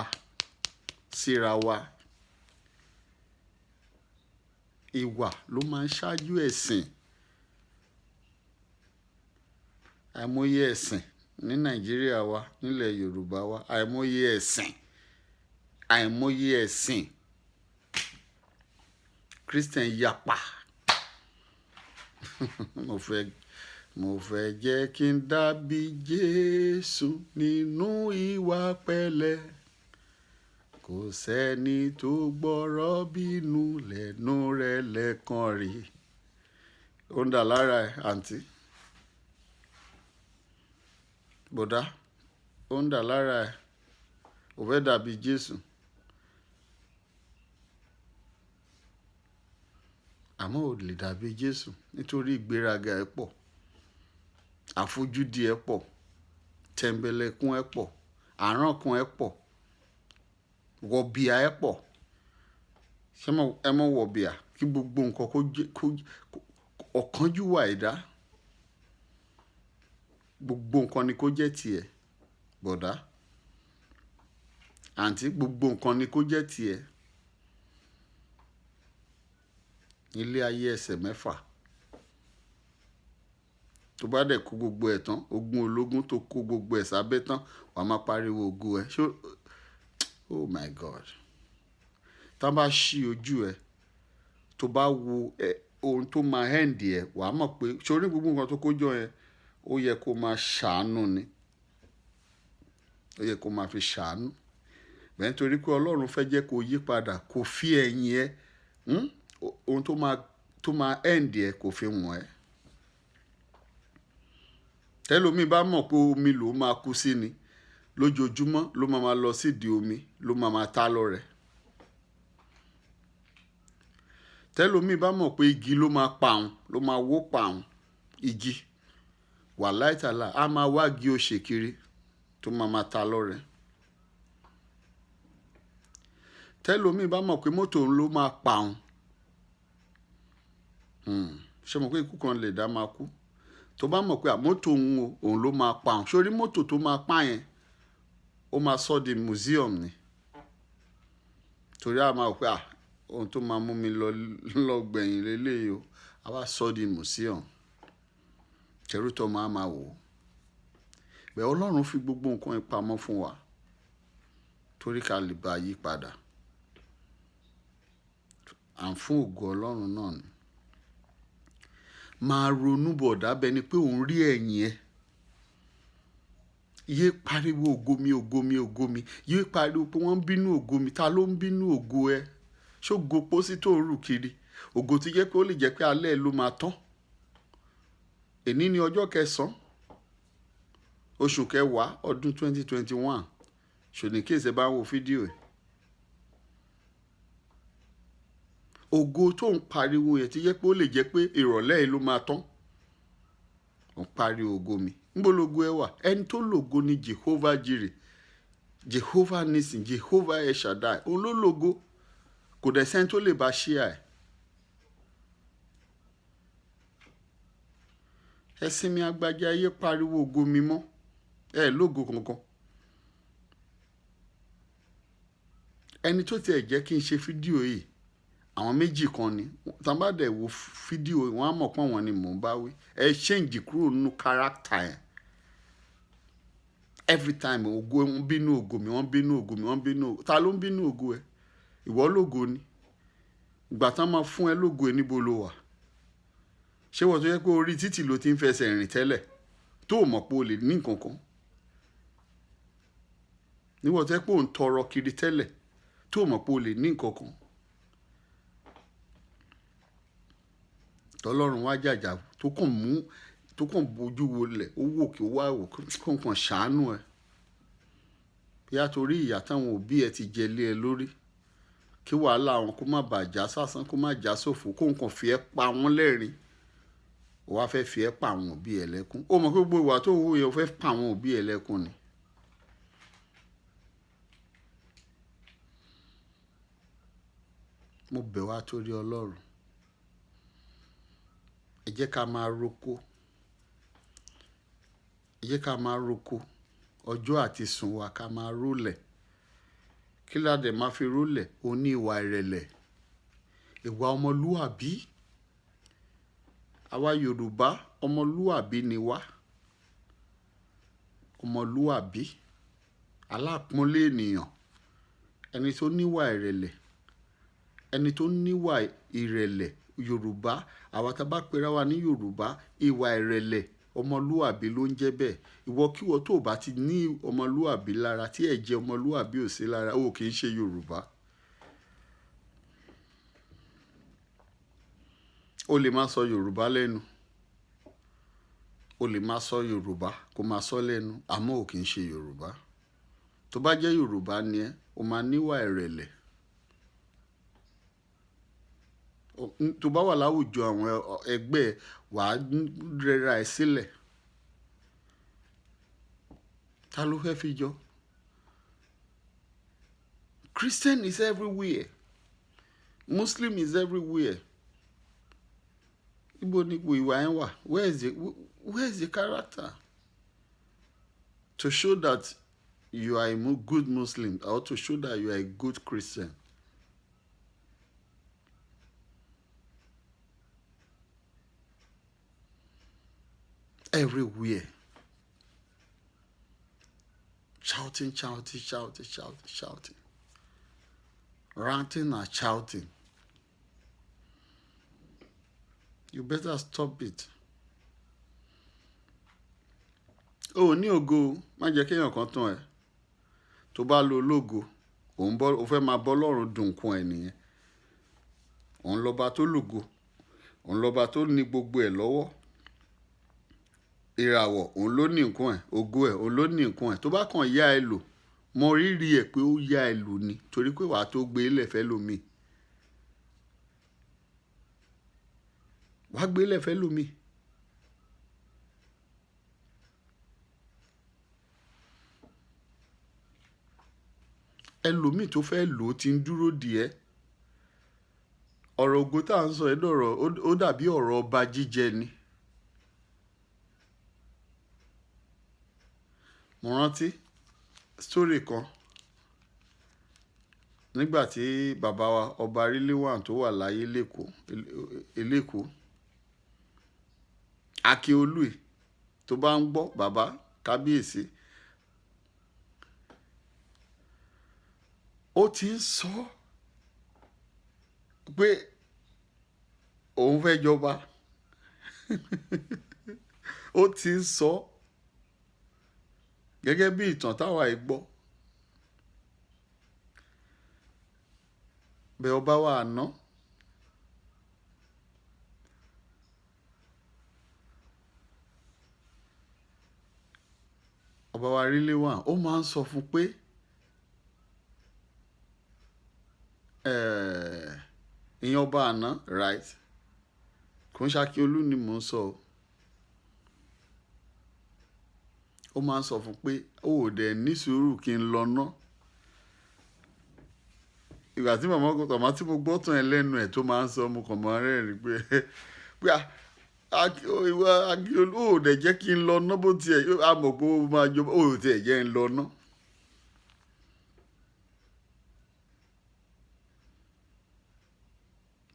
síra wa. Ìwà ló máa ń ṣáájú ẹ̀sìn. Àìmọye ẹ̀sìn ní Nàìjíríà wa, nílẹ̀ Yorùbá wa, àìmọye ẹ̀sìn. Àìmọye ẹ̀sìn. Christian yapa. Mo fẹ́ jẹ́ kí n dàbí Jésù nínú ìwà pẹ̀lẹ́. Kò sẹ́ni tó gbọ́rọ̀ bínú lẹ́nu rẹ̀ lẹ́ẹ̀kan rí. Ó ń dà lára ẹ̀, àǹtí. Bọ̀dá, ó ń dà lára ẹ̀. Ó fẹ́ dàbí Jésù. Àmọ́ ò lè dàbí Jésù nítorí ìgbéraga ẹ̀ pọ̀, àfojúdi ẹ̀ pọ̀, tẹ̀mbẹ̀lẹ̀kun ẹ̀ pọ̀, àránkun ẹ̀ pọ̀, wọ̀bìà ẹ̀ pọ̀. Ṣé ẹ mọ̀ wọ̀bìà? Kí gbogbo nǹkan kó ọ̀kánjúwà ẹ̀dá. Gbogbo nǹkan ni kó jẹ́ tiẹ̀. Bọ̀dá, àǹtí, gbogbo nǹkan ni kó jẹ́ tiẹ̀. Ilé ayé ẹsẹ̀ mẹ́fà. Tó bá dẹ̀ kó gbogbo ẹ̀ tán, ogún ológun tó kó gbogbo ẹ̀ sábẹ́ tán, wàá máa pariwo ògo ẹ̀. Oh my God. Tá bá ṣí ojú ẹ, tó bá wo ohun tó máa hẹ́ǹdì ẹ̀, wàá mọ̀ pé sórí gbogbo nǹkan tó kójọ yẹn, ó yẹ kó máa ṣàánú ni. Ó yẹ kó máa fi ṣàánú. Bẹ́ẹ̀ nítorí pé Ọlọ́run fẹ́ jẹ́ kó yí padà, kó fi ẹ̀yìn ẹ, ohun tó máa hẹ́ǹdì ẹ kó fi wọ̀n ẹ́. Tẹ́lómi bá mọ̀ pé omi ló máa kú sí ni, lójoojúmọ́ ló máa lọ sídìí omi, ló máa tá lọ́rẹ. Tẹ́lómi bá mọ̀ pé igi ló máa pa òun, ló máa wó pa òun, igi, wàláì tàláì, á máa wá igi òṣè kiri tó máa ta lọ́rẹ. Tẹ́lómi bá mọ̀ pé mọ́tò òun ló máa pa òun, ṣé mọ̀ pé ikú kan lè dá máa kú? Tó bá mọ̀ pé mọ́tò òun ló máa pa òun, sórí mọ́tò tó máa pa yẹn, ó máa sọ di museum ni. Torí a máa wò pé ohun tó máa mú mi lọ gbẹ̀yìn lélẹ́yìí o, a wá sọ di museum. Tẹ̀rù tó máa wò. Bẹ́ẹ̀ Ọlọ́run fi gbogbo nǹkan ìpamọ́ fún wa torí ká lè bá yí padà. À ń fún ògo Ọlọ́run náà ni. Máa ronú bọ̀dá bẹ́ẹ̀ ni pé òun rí ẹ̀yìn ẹ. Yé pariwo ògo mi, ògo mi, ògo mi. Yé pariwo pé wọ́n ń bínú ògo mi. Ta ló ń bínú ògo ẹ? Ṣógo pósí tó ń rù kiri? Ògo tí jẹ́ pé ó lè jẹ́ pé alẹ́ ló máa tán. Èní ni ọjọ́ 9, oṣù kẹwàá, ọdún 2021. Ṣòní kí èsè bá ń wo fídíò ẹ̀. ògo tó ń pariwo yẹn ti jẹ́ pé ó lè jẹ́ pé ìrọ̀lẹ́ yìí ló máa tán. Ó ń pariwo ògo mi. Níbo lógo ẹ wà? Ẹni tó lògo ni Jehovah Jireh, Jehovah Nisin, Jehovah El Shaddai. Òun ló lògo. Kò dẹ̀ sẹ́ni tó lè bá ṣíà ẹ̀. Ẹ̀sìn mi agbájá ayé pariwo ògo mi mọ́. Ẹ lógo kankan. Ẹni tó tiẹ̀ jẹ́ kí n ṣe fídíò yìí, àwọn méjì kan ni. Tá bá dẹ̀ wo fídíò wọn á mọ̀ pé àwọn ni mò ń bá wí. Ẹ change kúrò nínú character ẹ̀. Every time ògo wọn bínú ògo mi, wọ́n bínú ògo mi, wọ́n bínú. Ta ló ń bínú ògo ẹ? Ìwọ lógo ni. Ìgbà tán máa fún ẹ lógo ẹ níbo ló wà? Ṣé wọ́n tó yẹ pé orí títì ló ti ń fẹsẹ̀ rìn tẹ́lẹ̀ tó mọ̀ pé o lè ní nǹkan kan? Níwọ̀n tó yẹ pé ò ń tọrọ kiri tẹ́lẹ̀ tó mọ̀ pé o lè ní nǹkan kan? Tọ́lọ́run wá jàjà tó kàn bójú wolẹ̀, ó wò kí ó wá wò kó kàn ṣàánú ẹ. Bí a torí ìyà táwọn òbí ẹ ti jẹ lé ẹ lórí, kí wàhálà wọn kó má bàa já sásán, kó má já sófo, kó nǹkan fi ẹ́ pa wọ́n lẹ́rìn. Ó wá fẹ́ fi ẹ́ pa àwọn òbí ẹ lẹ́kún. Ó mọ̀ pé gbogbo ìwà tó ń wù yẹn ó fẹ́ pa àwọn òbí ẹ lẹ́kún ni. Mo bẹ̀ wá torí Ọlọ́run. Ẹ jẹ́ ká máa roko. Ẹ jẹ́ ká máa roko. Ọjọ́ àti sùn wa ká máa rólẹ̀. Kí la dẹ̀ máa fi rólẹ̀? Ó ní ìwà ìrẹ̀lẹ̀. Ìwà ọmọlúwàbí. Àwa Yorùbá ọmọlúwàbí ni wá. Ọmọlúwàbí. Alápọ́nlé ènìyàn. Ẹni tó níwà ìrẹ̀lẹ̀. Ẹni tó níwà ìrẹ̀lẹ̀. Yorùbá. Àwa tá bá pera wa ní Yorùbá, ìwà ìrẹ̀lẹ̀ ọmọlúwàbí ló ń jẹ́ bẹ́ẹ̀. Ìwọ tó bá ti ní ọmọlúwàbí lára, tí ẹ̀jẹ̀ ọmọlúwàbí ò sí lára, ó kì í ṣe Yorùbá. O lè máa sọ Yorùbá lẹ́nu. O lè máa sọ Yorùbá kó máa sọ lẹ́nu, àmọ́ ò kì í ṣe Yorùbá. Tó bá jẹ́ Yorùbá ni ẹ́, o máa níwà ìrẹ̀lẹ̀. Tó bá wà láwùjọ àwọn ẹgbẹ́, wàá rẹra ẹ sílẹ̀. Ta ló fẹ́ fi jọ? Christian is everywhere. Muslim is everywhere. Ibo ni ìwà yẹn wà? Where is the character? To show that you are a good Muslim or to show that you are a good Christian. Everywhere. Shouting. Ranting and shouting. You better stop it. O ní ògo, má jẹ́ kéèyàn kan tán ẹ. Tó bá lo ológo, o fẹ́ máa bọ́ Ọlọ́run dùn kún ẹ nìyẹn. Òun lọ́ba tó lògo. Òun lọ́ba tó ní gbogbo ẹ̀ lọ́wọ́. Ìràwọ̀ òun ló ní nǹkan ẹ̀, ògo ẹ̀ òun ló ní nǹkan ẹ̀. Tó bá kàn yá ẹ lò, mọ rírì ẹ̀ pé ó yá ẹ lò ni, torí pé wàá tó gbé ilẹ̀ fẹ́ lómi. Wàá gbé ilẹ̀ fẹ́ lómi. Ẹlòmíì tó fẹ́ lò ó ti ń dúró dì ẹ́. Ọ̀rọ̀ ògo tá à ń sọ ẹ́ dọ̀rọ̀, ó dàbí ọ̀rọ̀ ọba jíjẹ ni. Mo rántí story kan nígbà tí bàbá wa ọba Rilwan tó wà láyé lÉkòó, Akíolú tó bá ń gbọ́ bàbá kábíyèsí, ó ti ń sọ pé òun fẹ́ jọba. Ó ti ń sọ gẹ́gẹ́ bí ìtàn táwa yìí gbọ́. Bẹ́ẹ̀ ọba wa àná, ọba wa Rilwan, ó máa ń sọ fún pé ìyẹn ọba àná right kò ń ṣàkíolú ni mò ń sọ o. Ó máa ń sọ fún pé ó ò dẹ̀ ní sùúrù kí n lọ ná. Ìgbà tí màmá tí mo gbọ́ tán ẹ lẹ́nu ẹ̀ tó máa ń sọ mo kàn máa rẹ́rìn pé pé ìwà Akíolú ò dẹ̀ jẹ́ kí n lọ ná bó tiẹ̀ a mọ̀ pé ó máa jọ ó tiẹ̀ jẹ́ ń lọ ná.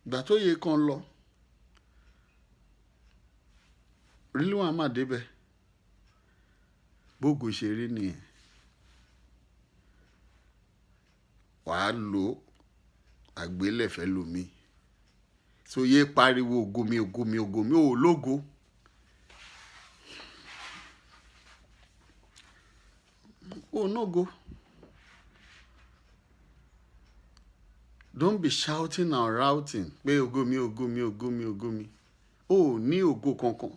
Ìgbà tó yẹ kan lọ Rilwan má débẹ̀ bógo ṣe rí nìyẹn. Wàá lò àgbélẹ̀fẹ́ lomi so yé pariwo ògo mi ògo mi ògo mi ò lógo. Ò nógo. Don't be shouting and routing pé ògo mi ògo mi ògo mi ògo mi. Ó ní ògo kankan.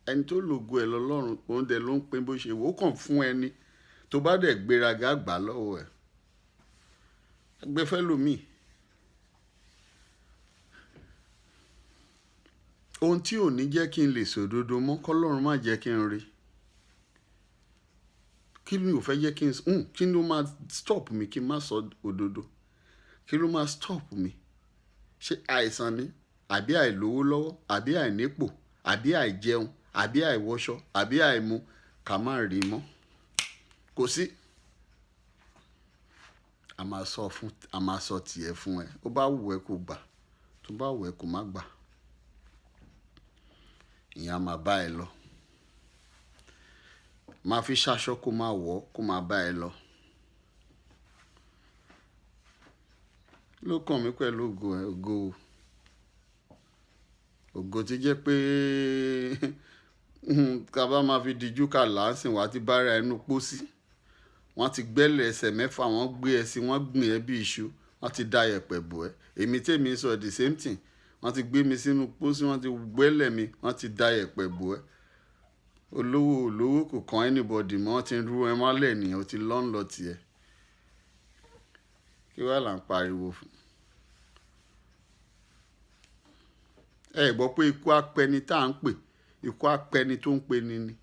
Ẹni tó lògo ẹ̀ lọ́lọ́run òun dẹ̀ ló ń pín bó ṣe wò ó kàn fún ẹni tó bá dẹ̀ gbéraga gbà lọ́wọ́ ẹ̀. Ẹgbẹ́fẹ́ lomi. Ohun tí ò ní jẹ́ kí n lè sòdodo mọ́ kọ́lọ́run má jẹ́ kí n rí. Kí ló fẹ́ jẹ́ kí ló máa stop mi kí n má sọ òdodo? Kí ló máa stop mi? Ṣé àìsàn ni? Àbí àìlówó lọ́wọ́? Àbí àìnípò? Àbí àìjẹun? Àbí àìwọṣọ? Àbí àìmu? Ká má rí mọ́. Kò sí. A máa sọ tiẹ̀ fún ẹ. Ó bá wù ẹ́ kó gbà. Tó bá wù ẹ́ kó má gbà. Ìyẹn á máa bá ẹ lọ. Máa fi ṣaṣọ kó máa wọ̀ kó máa bá ẹ lọ. Ló kàn mí pẹ̀lú ògo tí jẹ́ pé ká bá máa fi dijú ká láǹsìn wá ti bára ẹnu pósí. Wọ́n ti gbẹ́lẹ̀ ẹsẹ̀ mẹ́fà wọ́n gbé ẹ sí wọ́n gbìn ẹ bí iṣu wọ́n ti da yẹ̀pẹ̀ bò ẹ́. Èmi tèmi sọ the same thing. Wọ́n ti gbé mi sínú pósí wọ́n ti gbẹ́lẹ̀ mi wọ́n ti da yẹ̀pẹ̀ bò ẹ́. Olówó kò kan anybody mọ́ wọ́n ti rú ẹ mọ́lẹ̀ nìyẹn ó ti lọ tiẹ̀. Kí wàá là ń pariwo fún? Ẹ gbọ́ pé ikú apẹni tá à ń pè ikú apẹni tó ń pe ni ni.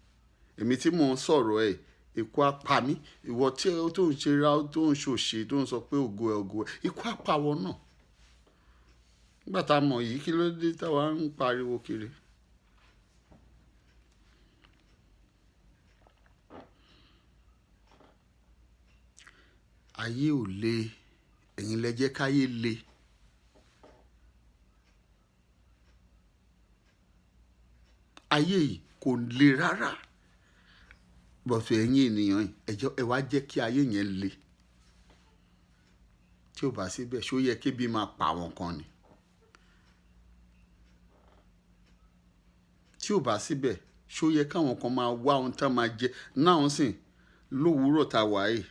Èmi tí mò ń sọ̀rọ̀ ẹ̀ ikú apá mi ìwọ tí tó ń ṣe ra tó ń ṣòṣe tó ń sọ pé ògo ẹ̀ ikú apáwọ náà. Nígbà tá a mọ̀ yìí kí ló dé táwa ń pariwo kiri? Ayé ò le ẹ̀yin lẹ jẹ́ káyé le. Ayé yìí kò le rárá bọ̀sọ̀ ẹ̀yin ènìyàn ẹ wá jẹ́ kí ayé yẹn le. Tí ò bá síbẹ̀ ṣó yẹ kébi máa pa àwọn kan ni? Tí ò bá síbẹ̀ ṣó yẹ káwọn kan máa wá ohun tá máa jẹ náà sìn lówùúrọ̀ tá wà yìí?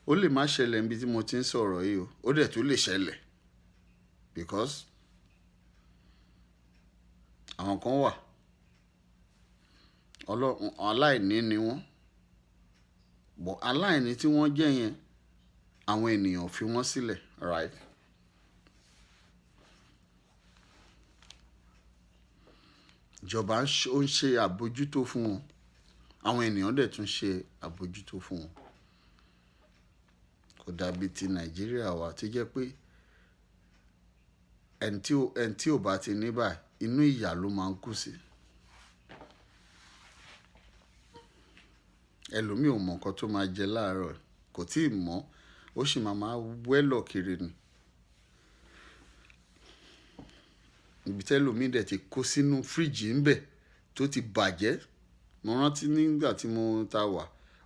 Ó lè má ṣẹlẹ̀ níbi tí mo ti ń sọ̀rọ̀ yìí o ó dẹ̀ tún lè ṣẹlẹ̀ because àwọn kan wà aláìní ni wọ́n bọ̀ aláìní tí wọ́n jẹ́ yẹn àwọn ènìyàn fi wọ́n sílẹ̀ right. Ìjọba ó ń ṣe àbójútó fún wọn àwọn ènìyàn dẹ̀ tún ṣe àbójútó fún wọn. Kò dàbí ti Nàìjíríà wa tí jẹ́ pé ẹni tí ò bá ti ní báyìí inú ìyà ló máa ń kú sí. Ẹlòmíì ò mọ nǹkan tó máa jẹ láàárọ̀ kò tí ì mọ̀ ó sì máa wẹ́lọ̀ kiri ni. Ibi tẹ́lòmíì dẹ̀ ti kó sínú fíríjì ńbẹ̀ tó ti bàjẹ́. Mo rántí nígbà tí mo ta wà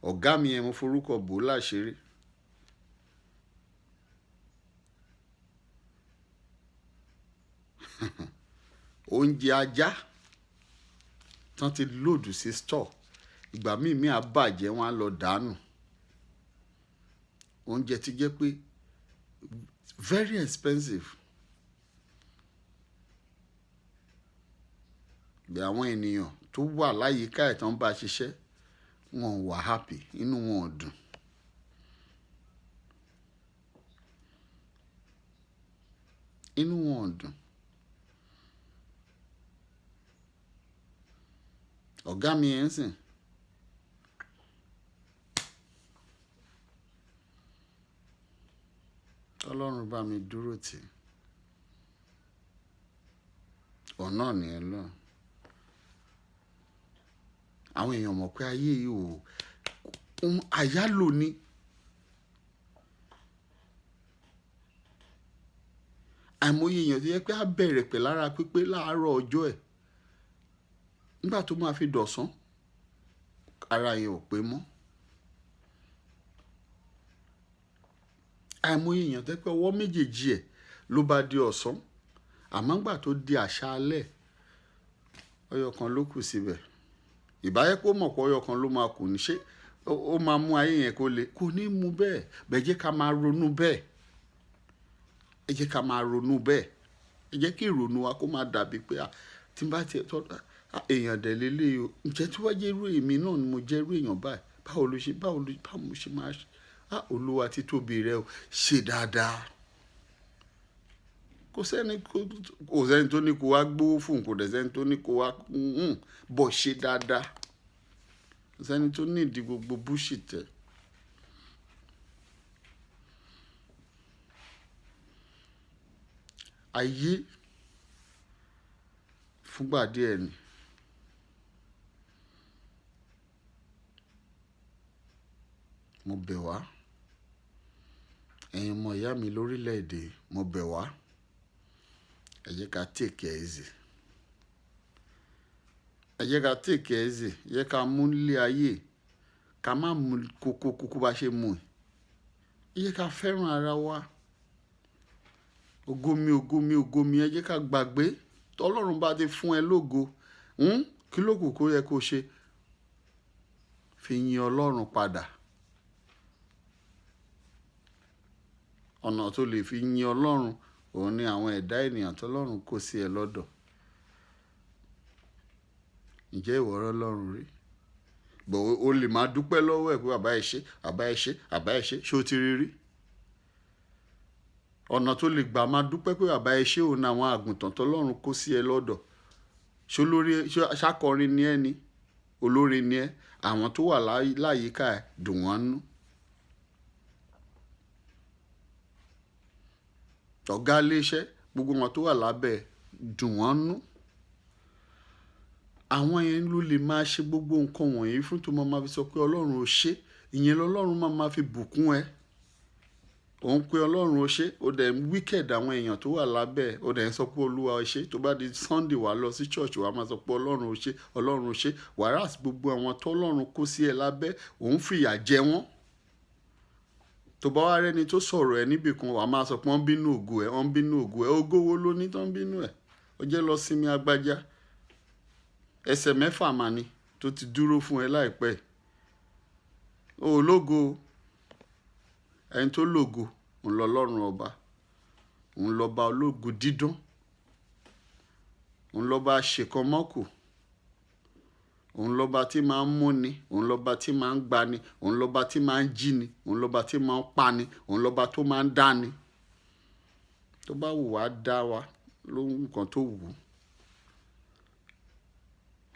ọ̀gá mi yẹn mo forúkọ bò láṣìírí. Oúnjẹ ajá tán ti lòdù sí store ìgbà míì á bàjẹ́ wọ́n á lọ dànù. Oúnjẹ ti jẹ́ pé very expensive. Bí àwọn ènìyàn tó wà láyìíká ẹ̀ tán bá ṣiṣẹ́ wọn ò wà happy inú wọn ò dùn. inú wọn ò dùn. ọ̀gá mi yẹn ń sìn ọlọ́run bá mi dúró tì í ọ̀nà nìyẹn lọ. àwọn èèyàn mọ̀ pé ayé yìí ò àyálò ni. àìmọye èèyàn tó yẹ pé á bẹ̀rẹ̀ pẹ̀ lára pípé láàárọ̀ ọjọ́ ẹ̀ nígbà tó máa fi dọ̀sán ara yẹn ò pé mọ́. àìmọye èèyàn tó yẹ pé ọwọ́ méjèèjì ẹ̀ ló bá di ọ̀sán àmọ́ nígbà tó di àṣálẹ́ ọyọ kan ló kù síbẹ̀. ìbáyẹ kó mọ̀ pé ọyọ kan ló máa kù ní ṣé ó máa mú ayé yẹn kó le kò ní mú bẹ́ẹ̀. bẹ́ẹ̀ jẹ́ ká máa ronú bẹ́ẹ̀. ẹ jẹ́ ká máa ronú bẹ́ẹ̀. ẹ jẹ́ kí ìrònú wa kó máa dàbí pé tí n bá tiẹ̀ tọ́ èèyàn dẹ̀ lélẹ̀ o ǹjẹ́ tí wọ́n jẹ́ irú èmi náà ni mo jẹ́ irú èèyàn báyìí báwo mo ṣe máa ṣe Olúwa títóbi rẹ o ṣe dáadáa. kò sẹ́ni tó ní kó wá gbówó fún kò dẹ̀ sẹ́ni tó ní kó wá bọ̀ ṣe dáadáa. kò sẹ́ni tó ní ìdí gbogbo búṣì tẹ̀. ayé fúngbà díẹ̀ ni. mo bẹ̀ wá ẹ̀yin ọmọ ìyá mi lórílẹ̀‐èdè mo bẹ̀ wá ẹ jẹ́ ká take it easy. ẹ jẹ́ ká take it easy. ẹ jẹ́ ká mú nílé ayé ká má mú kókó bá ṣe mú ẹ jẹ́ ká fẹ́ràn ara wa. ògo mi ẹ jẹ́ ká gbàgbé tọ́lọ́run bá ti fún ẹ lógo kí ló kù kó yẹ kó ṣe fi yin Ọlọ́run padà. ọ̀nà tó lè fi yin Ọlọ́run òun ni àwọn ẹ̀dá ènìyàn tọ́lọ́run kó sí ẹ lọ́dọ̀. ǹjẹ́ ìwọ rọ́ Ọlọ́run rí? bọ̀ o lè máa dúpẹ́ lọ́wọ́ ẹ̀ pé bàbá ẹ ṣé ṣé o ti rí rí? ọ̀nà tó lè gbà máa dúpẹ́ pé bàbá ẹ ṣé òun ni àwọn àgùntàn tọ́lọ́run kó sí ẹ lọ́dọ̀. ṣàkọrin ni ẹ ni olórin ni ẹ àwọn tó wà láyìíká ẹ dùn wọ́n nú. ọ̀gá iléeṣẹ́ gbogbo wọn tó wà lábẹ́ dùn wọ́n nú. àwọn yẹn ló lè máa ṣe gbogbo nǹkan wọ̀nyí fún tó máa fi sọ pé Ọlọ́run ò ṣe. ìyẹn lọ́lọ́run máa fi bùkún ẹ. òun pé Ọlọ́run ò ṣe ó dẹ̀ ń wicked àwọn èèyàn tó wà lábẹ́ ó dẹ̀ ń sọ pé Olúwa ò ṣe. tó bá di Sunday wà lọ sí church wà máa sọ pé Ọlọ́run ò ṣe Ọlọ́run ò ṣe. wàhálà gbogbo àwọn tó Ọlọ́run kó sí ẹ lábẹ́ òun fìyà jẹ wọ́n. tó bá wá rẹ́ni tó sọ̀rọ̀ ẹ níbì kan wàá máa sọ pé wọ́n bínú ògo ẹ ògo wo ló ní tó ń bínú ẹ. ó jẹ́ lọ sinmi agbájá ẹsẹ̀ 6 mà ni tó ti dúró fún ẹ láìpẹ́. o lógo ẹni tó lógo òun lọ́lọ́run ọba òun lọ́ba ológo dídán òun lọ́ba ṣèkọmọ́kù òun lọ́ba tí máa ń múni òun lọ́ba tí máa ń gbani òun lọ́ba tí máa ń jíni òun lọ́ba tí máa ń pani òun lọ́ba tó máa ń dáni. tó bá wù wá dá wa lóhun nǹkan tó wù ú.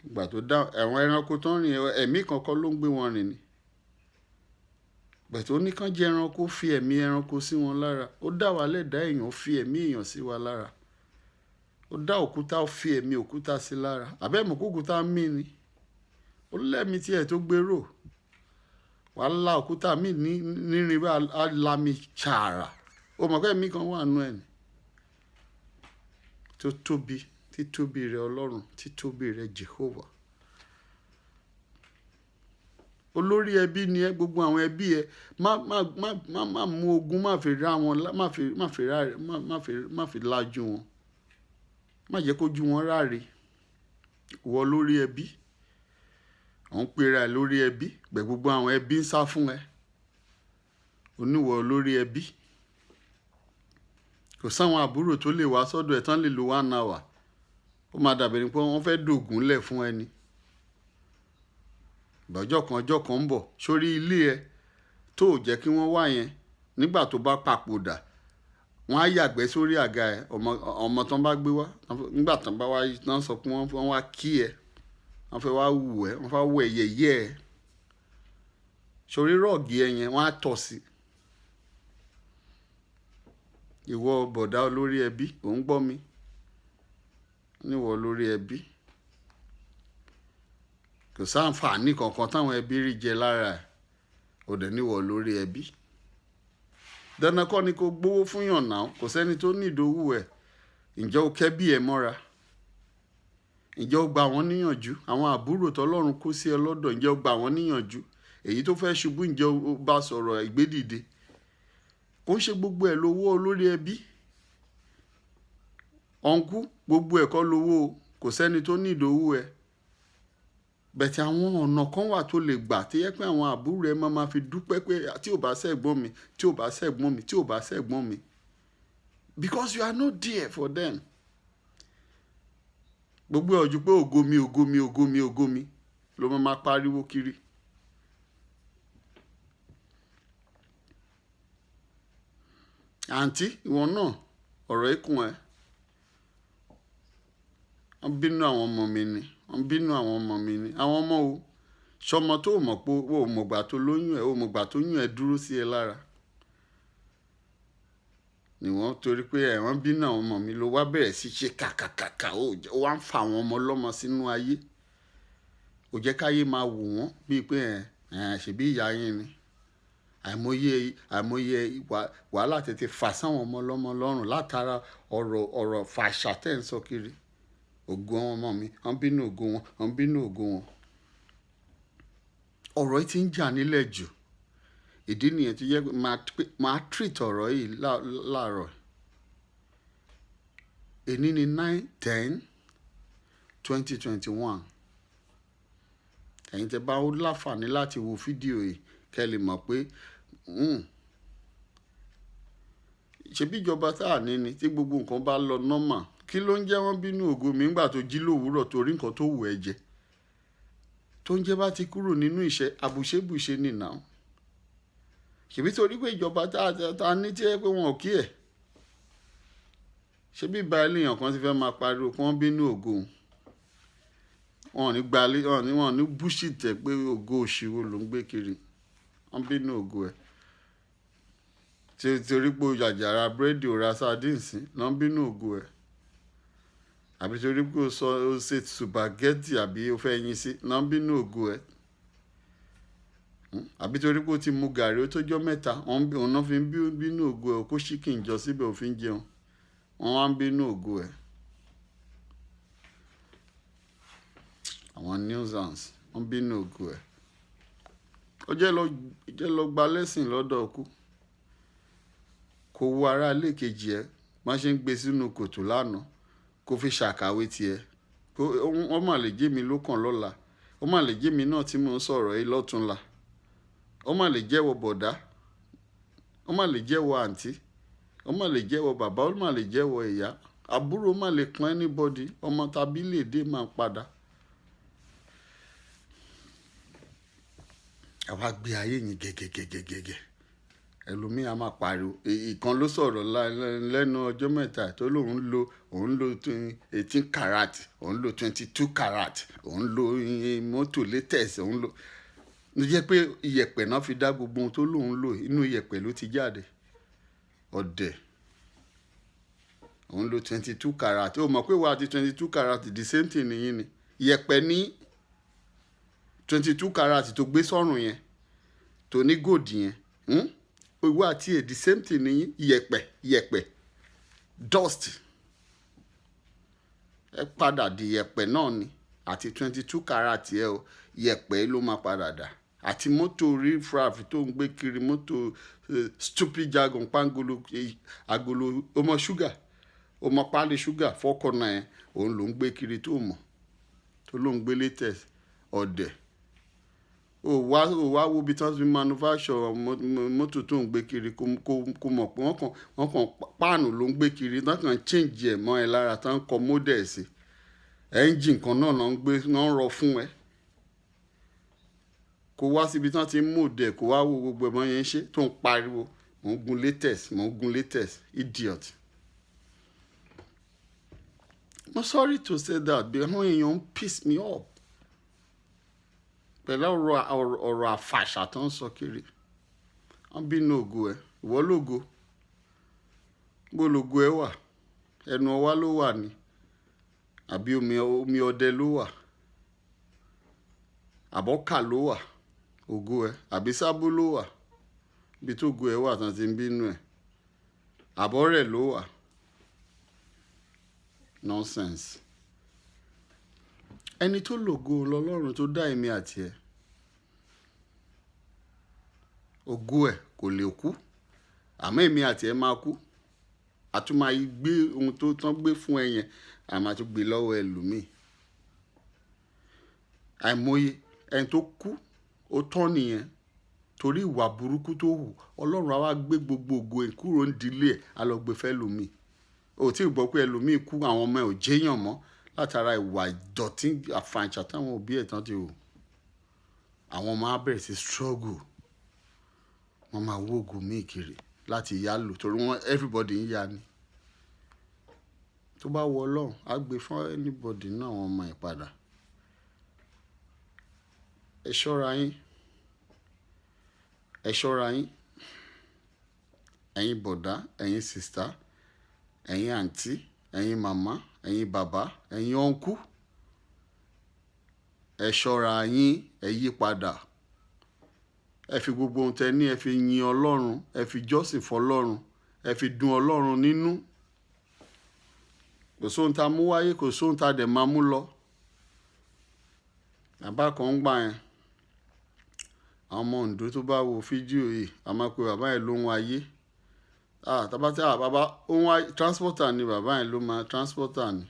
ìgbà tó dá àwọn ẹranko tó ń rìn ẹ̀mí kankan ló ń gbé wọn rìn ni. bẹ̀tẹ̀ ó ní kán jẹ́ ẹranko fi ẹ̀mí ẹranko sí wọn lára. ó dá wa lẹ́dàá èèyàn ó fi ẹ̀mí èèyàn sí wa lára. ó dá òkúta ó fi ẹ̀mí òkúta sí lára. àbẹ́mọ̀ kókúta mí ni ó lẹ́mí tiẹ̀ tó gbèrò. wàá la òkúta mí nírin bá a la mi ṣàrà. ó mọ̀ pé ẹ̀mí kan wà nú ẹ̀ ni. tó tóbi títóbi rẹ Ọlọ́run títóbi rẹ Jehovah. olórí ẹbí ni ẹ gbogbo àwọn ẹbí ẹ má mú ogun má fi rá wọn má fi lájú wọn má jẹ́ kójú wọn ráre. wọ lórí ẹbí àwọn pera ẹ lórí ẹbí gbẹ gbogbo àwọn ẹbí ń sá fún ẹ oníwọ lórí ẹbí. kò sáwọn àbúrò tó lè wá sọ́dọ̀ ẹ̀ tán lè lo 1 hour ó máa dàbí ni pé wọ́n fẹ́ dògùn lẹ̀ fún ẹni. ọjọ́ kan ń bọ̀ sórí ilé ẹ tó jẹ́ kí wọ́n wá yẹn nígbà tó bá papòdà wọ́n á yàgbẹ́ sórí àga ẹ̀ ọmọ tán bá gbé wá nígbà tán bá wá tán sọ pé wọ́n wá kí ẹ wọ́n fẹ́ wá wù ẹ́ wọ́n fẹ́ wọ ẹ̀yẹ ẹ̀ sórí rọ́ọ̀gì ẹ̀ yẹn wọ́n á tọ̀ sí ìwọ bọ̀dá olórí ẹbí ò ń gbọ́ mi níwọ̀ olórí ẹbí kò sáǹfààní kankan táwọn ẹbí rí jẹ lára ẹ̀ ò dẹ̀ níwọ̀ olórí ẹbí dandan kọ́ ni kò gbowó fún yàn náà kò sẹ́ni tó ní ìdówó ẹ̀ ǹjẹ́ o kẹ́bí ẹ̀ mọ́ra ǹjẹ́ o gbà wọ́n níyànjú àwọn àbúrò tọ́lọ́run kó sí ẹ lọ́dọ̀ ǹjẹ́ o gbà wọ́n níyànjú èyí tó fẹ́ ṣubú ǹjẹ́ o bá sọ̀rọ̀ ìgbédìde kò ń ṣe gbogbo ẹ̀ lówó olórí ẹbí ọ̀nkú gbogbo ẹ̀ kọ́ lówó kò sẹ́ni tó ní ìdówó ẹ̀ bẹ̀tẹ̀ àwọn ọ̀nà kan wà tó lè gbà tí yẹ pé àwọn àbúrò ẹ máa fi dúpẹ́ pé tí ò bá ṣẹ̀gbọ́n mi tí ò bá ṣẹ̀gbọ́n mi tí ò bá ṣẹ̀gbọ́n mi because you are not there for them gbogbo ọ̀jú pé ògo mi ògo mi ògo mi ògo mi ló máa pariwo kiri. àǹtí ìwọ náà ọ̀rọ̀ ikùn ẹ̀ wọ́n bínú àwọn ọmọ mi ni wọ́n bínú àwọn ọmọ mi ni àwọn ọmọ o ṣọmọ tó mọ̀ pé o mọ̀gbà tó lóyún ẹ̀ o mọ̀gbà tó yún ẹ̀ dúró sí ẹ lára ni wọ́n torí pé wọ́n bínú àwọn ọmọ mi ló wá bẹ̀rẹ̀ sí ṣe kàkàkàkà ó wá ń fa àwọn ọmọ ọlọ́mọ sínú ayé ó jẹ́ káyé máa wò wọ́n bíi pé ṣèbí ìyá yín ni àìmọye wàhálà tètè fà sáwọn ọmọ ọlọ́mọ lọ́rùn látara ọ̀rọ̀ fàṣà tẹ̀ ń sọ kiri ògo àwọn ọmọ mi wọ́n bínú ògo wọn wọ́n bínú ògo wọn ọ̀rọ̀ yìí ti ń jà nílẹ̀ jù ìdí nìyẹn tó yẹ máa treat ọ̀rọ̀ yìí láàárọ̀ èní ni 9/10/2021 ẹ̀yin tẹ́ bá ó láǹfààní láti wo fídíò yìí kẹ́ lè mọ̀ pé ṣebí ìjọba tá à ní ni tí gbogbo nǹkan bá lọ normal kí ló ń jẹ́ wọ́n bínú ògo mi ńgbà tó jí lówùúrọ̀ torí nǹkan tó wù ẹ́ jẹ tó ń jẹ́ bá ti kúrò nínú iṣẹ́ àbùṣebùṣe nìna ṣebí torí pé ìjọba tá a ní tí ẹ pé wọn ò kí ẹ̀ ṣebí ìbá eléyàn kan ti fẹ́ máa pariwo kí wọ́n bínú ògo wọn ò ní gbalé wọn ò ní búṣìtẹ̀ pé ògo òṣìwò ló ń gbé kiri wọ́n bínú ògo ẹ̀ torí pé jàjàrà búrẹ́dì ò ra sardines lọ́n bínú ògo ẹ̀ àbí torí pé o ṣe sùpàgẹ́tì àbí o fẹ́ yín sí lọ́n bínú ògo ẹ̀ àbí torí pé o ti mu gàrí ó tójọ́ mẹ́ta òun náà fi ń bínú ògo ẹ̀ kó ṣíkìn jọ síbẹ̀ ò fi ń jẹun wọ́n wá ń bínú ògo ẹ̀ àwọn nuisance wọ́n bínú ògo ẹ̀ ó jẹ́ lọ gba lẹ́sìn lọ́dọ̀ ọkú kò wo ara ilé kejì ẹ̀ má ṣe ń gbé sínú kòtò lánàá kó fi ṣàkàwé tiẹ̀ ó mà lè jẹ́ mi lókàn lọ́la ó mà lè jẹ́ mi náà tí mò ń sọ̀rọ̀ yìí lọ́túnla ó mà lè jẹ́wọ́ bọ̀dá ó mà lè jẹ́wọ́ àǹtí ó mà lè jẹ́wọ́ bàbá ó mà lè jẹ́wọ́ ìyá àbúrò mà lè pọ́n anybody ọmọ tàbí lè dé máa padà. àwa gbé ayé yìí gẹ́gẹ́gẹ́gẹ́gẹ́ ẹlòmíì a máa pariwo ìkan ló sọ̀rọ̀ lẹ́nu ọjọ́ mẹ́ta tó lóun lo 18 karat òun lo 22 karat òun lo mọ́tò latest òun lo ló jẹ́ pé iyẹ̀pẹ̀ náà fi dá gbogbo ohun tó lóun lò inú iyẹ̀pẹ̀ ló ti jáde ọ̀dẹ̀ òun lo 22 karat ó mọ̀ pé wà á ti 22 karat the same thing nìyí ni iyẹ̀pẹ̀ ní 22 karat tó gbé sọ́rùn yẹn tó ní gold yẹn owó àti the same thing ní iyẹ̀pẹ̀ dust ẹ padà di iyẹ̀pẹ̀ náà ni àti 22 karat ẹ o iyẹ̀pẹ̀ ló máa padà dà àti mọ́tò rifraf tó ń gbé kiri mọ́tò stupid jargon pangolo agolo ọmọ ṣúgà ọmọ pálí ṣúgà fọ́kànnà ẹ òun ló ń gbé kiri tó mọ̀ tó ló ń gbé latest ọ̀dẹ̀ ó wá wo bí tí wọ́n fi manufacture mọ́tò tó ń gbé kiri kó mọ̀ pé wọ́n kàn páànù ló ń gbé kiri wọ́n kàn change ẹ̀ mọ́ ẹ lára tí wọ́n kọ model sí engine kan náà ń rọ fún ẹ kó wá síbi tí wọ́n ti ń mòdè kó wá wo gbogbo ẹ̀mọ́ yẹn ṣe tó ń pariwo mò mo ń gun latest idiot. I'm sorry to say that, but àwọn èèyàn ń piss me up pẹ̀lú ọ̀rọ̀ àfàṣà tó ń sọ kiri. wọ́n bínú ògo ẹ̀, ìwọ lógo, bó lógo ẹ wà, ẹnu ọwá ló wà ní àbí omi ọdẹ ló wà, àbọ́kà ló wà ògo ẹ, àbí sábó ló wà ibi tó ògo ẹ wà tán ti ń bínú ẹ, àbọ̀rẹ̀ ló wà. Nonsense. ẹni tó lògo lọ́lọ́run tó dá èmi àti ẹ, ògo ẹ kò lè kú, àmọ́ èmi àti ẹ máa kú. a tún máa gbé ohun tó tán gbé fún ẹ yẹn, a máa tún gbé lọ́wọ́ ẹlòmíì. àìmọye ẹni tó kú ó tán nìyẹn torí ìwà burúkú tó hù. ọlọ́run á wá gbé gbogbo ògo ẹ̀ kúrò nídìílé ẹ̀, á lọ gbé fẹ́ lòmíì. ò tí ì gbọ́ pé ẹlòmíì kú, àwọn ọmọ ẹ̀ ò jéèyàn mọ́ látara ìwà ìdọ̀tí àfàǹṣà táwọn òbí ẹ̀ tán ti hù. àwọn ọmọ á bẹ̀rẹ̀ sí struggle, wọ́n máa wó ògo míì kiri láti yá lò torí wọ́n everybody ń yá ni. tó bá wọ ọlọ́run á gbé fún anybody náà àwọn ọmọ ẹ̀ padà. ẹ ṣọ́ra yín, ẹ ṣọ́ra yín, ẹ̀yin bọ̀dá, ẹ̀yin sìstá, ẹ̀yin àǹtí, ẹ̀yin màmá, ẹ̀yin bàbá, ẹ̀yin ọ̀nkú. ẹ ṣọ́ra yín, ẹ yí padà. ẹ fi gbogbo ohun tẹ ní ẹ fi yin ọlọ́run, ẹ fi jọ́sìn fọlọ́run, ẹ fi dùn ọlọ́run nínú. kò sóhun tá a mú wáyé, kò sóhun tá a dẹ̀ máa mú lọ. bàbá kan ń gbà yẹn, àwọn ọmọ Oǹdó tó bá wo fídíò yìí, a máa pe bàbá yẹn lóhun ayé. Tábàtí bàbá ohun ayé transporter ni bàbá yẹn ló máa transporter ni.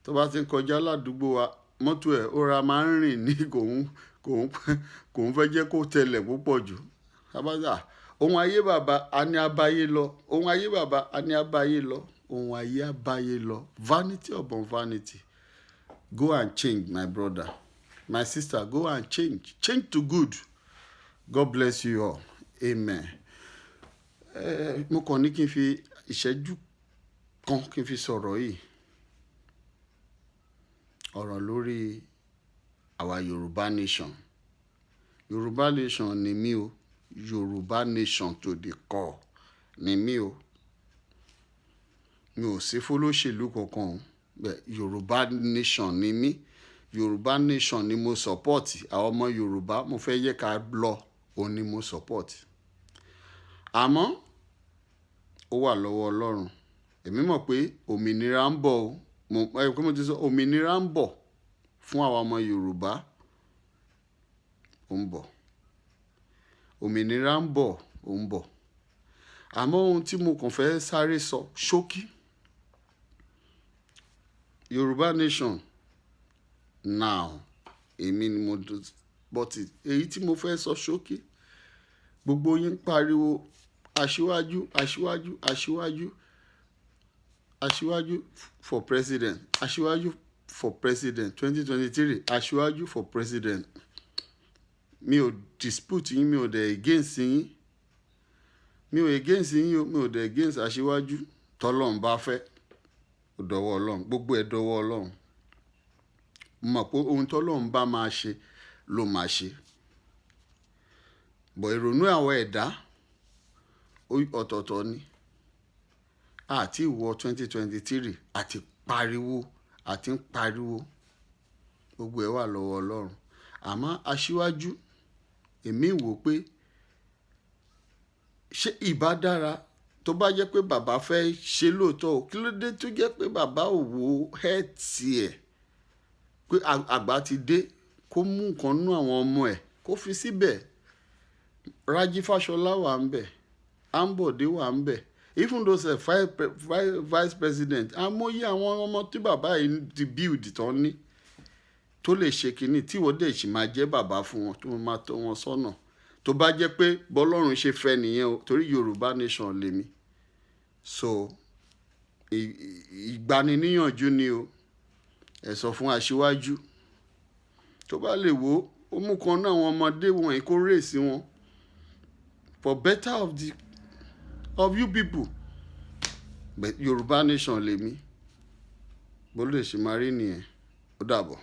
tó bá ti ń kọjá ládùúgbò wa, mọ́tò ẹ̀ ó ra máa ń rìn ní kò ń fẹ́ jẹ́ kó tẹlẹ̀ púpọ̀ jù. tábàtí ohun ayé bàbá a ní abáyé lọ, ohun ayé bàbá a ní abáyé lọ, ohun ayé abáyé lọ. Vanity upon vanity. Go and change, my brother, my sister, go and change to good. God bless you all. Amen. mo kàn ní kí n fi ìṣẹ́jú kan kí n fi sọ̀rọ̀ yìí. ọ̀rọ̀ lórí àwa Yorùbá nation. Yorùbá nation ni mí o. Yorùbá nation to the core ni mí o. mi ò sí fólóṣèlú kankan o. bẹ́ẹ̀ Yorùbá nation ni mí. Yorùbá nation ni mo support. àwọn ọmọ Yorùbá mo fẹ́ yẹ ká lọ, òun ni mo support. àmọ́ ó wà lọ́wọ́ Ọlọ́run. èmi mọ̀ pé òmìnira ń bọ̀ o. mo ti sọ òmìnira ń bọ̀ fún àwọn ọmọ Yorùbá. ó ń bọ̀. òmìnira ń bọ̀, ó ń bọ̀. àmọ́ ohun tí mo kàn fẹ́ sáré sọ ṣókí. Yorùbá nation now, èmi ni mo but èyí tí mo fẹ́ sọ ṣókí. gbogbo yín pariwo aṣíwájú aṣíwájú aṣíwájú aṣíwájú for president, aṣíwájú for president 2023, aṣíwájú for president. mi ò dispute yín, mi ò dẹ̀ against yín, mi ò against yín o, mi ò dẹ̀ against aṣíwájú. tọ́lọ́run bá fẹ́ ó dọwọ́ Ọlọ́run, gbogbo ẹ̀ dọwọ́ Ọlọ́run. mo mọ̀ pé ohun tọ́lọ́run bá máa ṣe ló máa ṣe. bọ̀ ìrònú àwọn ẹ̀dá ọ̀tọ̀ọ̀tọ̀ ni. àti ìwọ 2023 àti pariwo, àti ń pariwo, gbogbo ẹ̀ wà lọ́wọ́ Ọlọ́run. àmọ́ aṣíwájú, èmi wò pé ṣé ìbá dára tó bá jẹ́ pé bàbá fẹ́ ṣe lóòótọ́ o, kí ló dé tó jẹ́ pé bàbá ò wo hẹ́ẹ̀tì ẹ̀ pé àgbà ti dé, kó mú nǹkan nú àwọn ọmọ ẹ̀ kó fi síbẹ̀. Rájí Fáṣọlá wà ń bẹ̀, Ambode wà ń bẹ̀, even though say vice president, àmọye àwọn ọmọ tí bàbá yìí ti build tán ní tó lè ṣe kínní tí wọ́n dẹ̀ sì máa jẹ́ bàbá fún wọn, tó máa tọ́ wọn sọ́nà. tó bá jẹ́ pé bọ́lọ́run ṣe fẹ́ nìyẹn o, torí Yorùbá nation lèmi. so ìgbaniníyànjú ni o. ẹ sọ fún aṣíwájú tó bá lè wò ó mú kan náà àwọn ọmọdé wọ̀nyí kó rèsí wọn for better of the of you people. But Yorùbá nation lèmi bó lè ṣe máa rí nìyẹn. Ó dàbọ̀.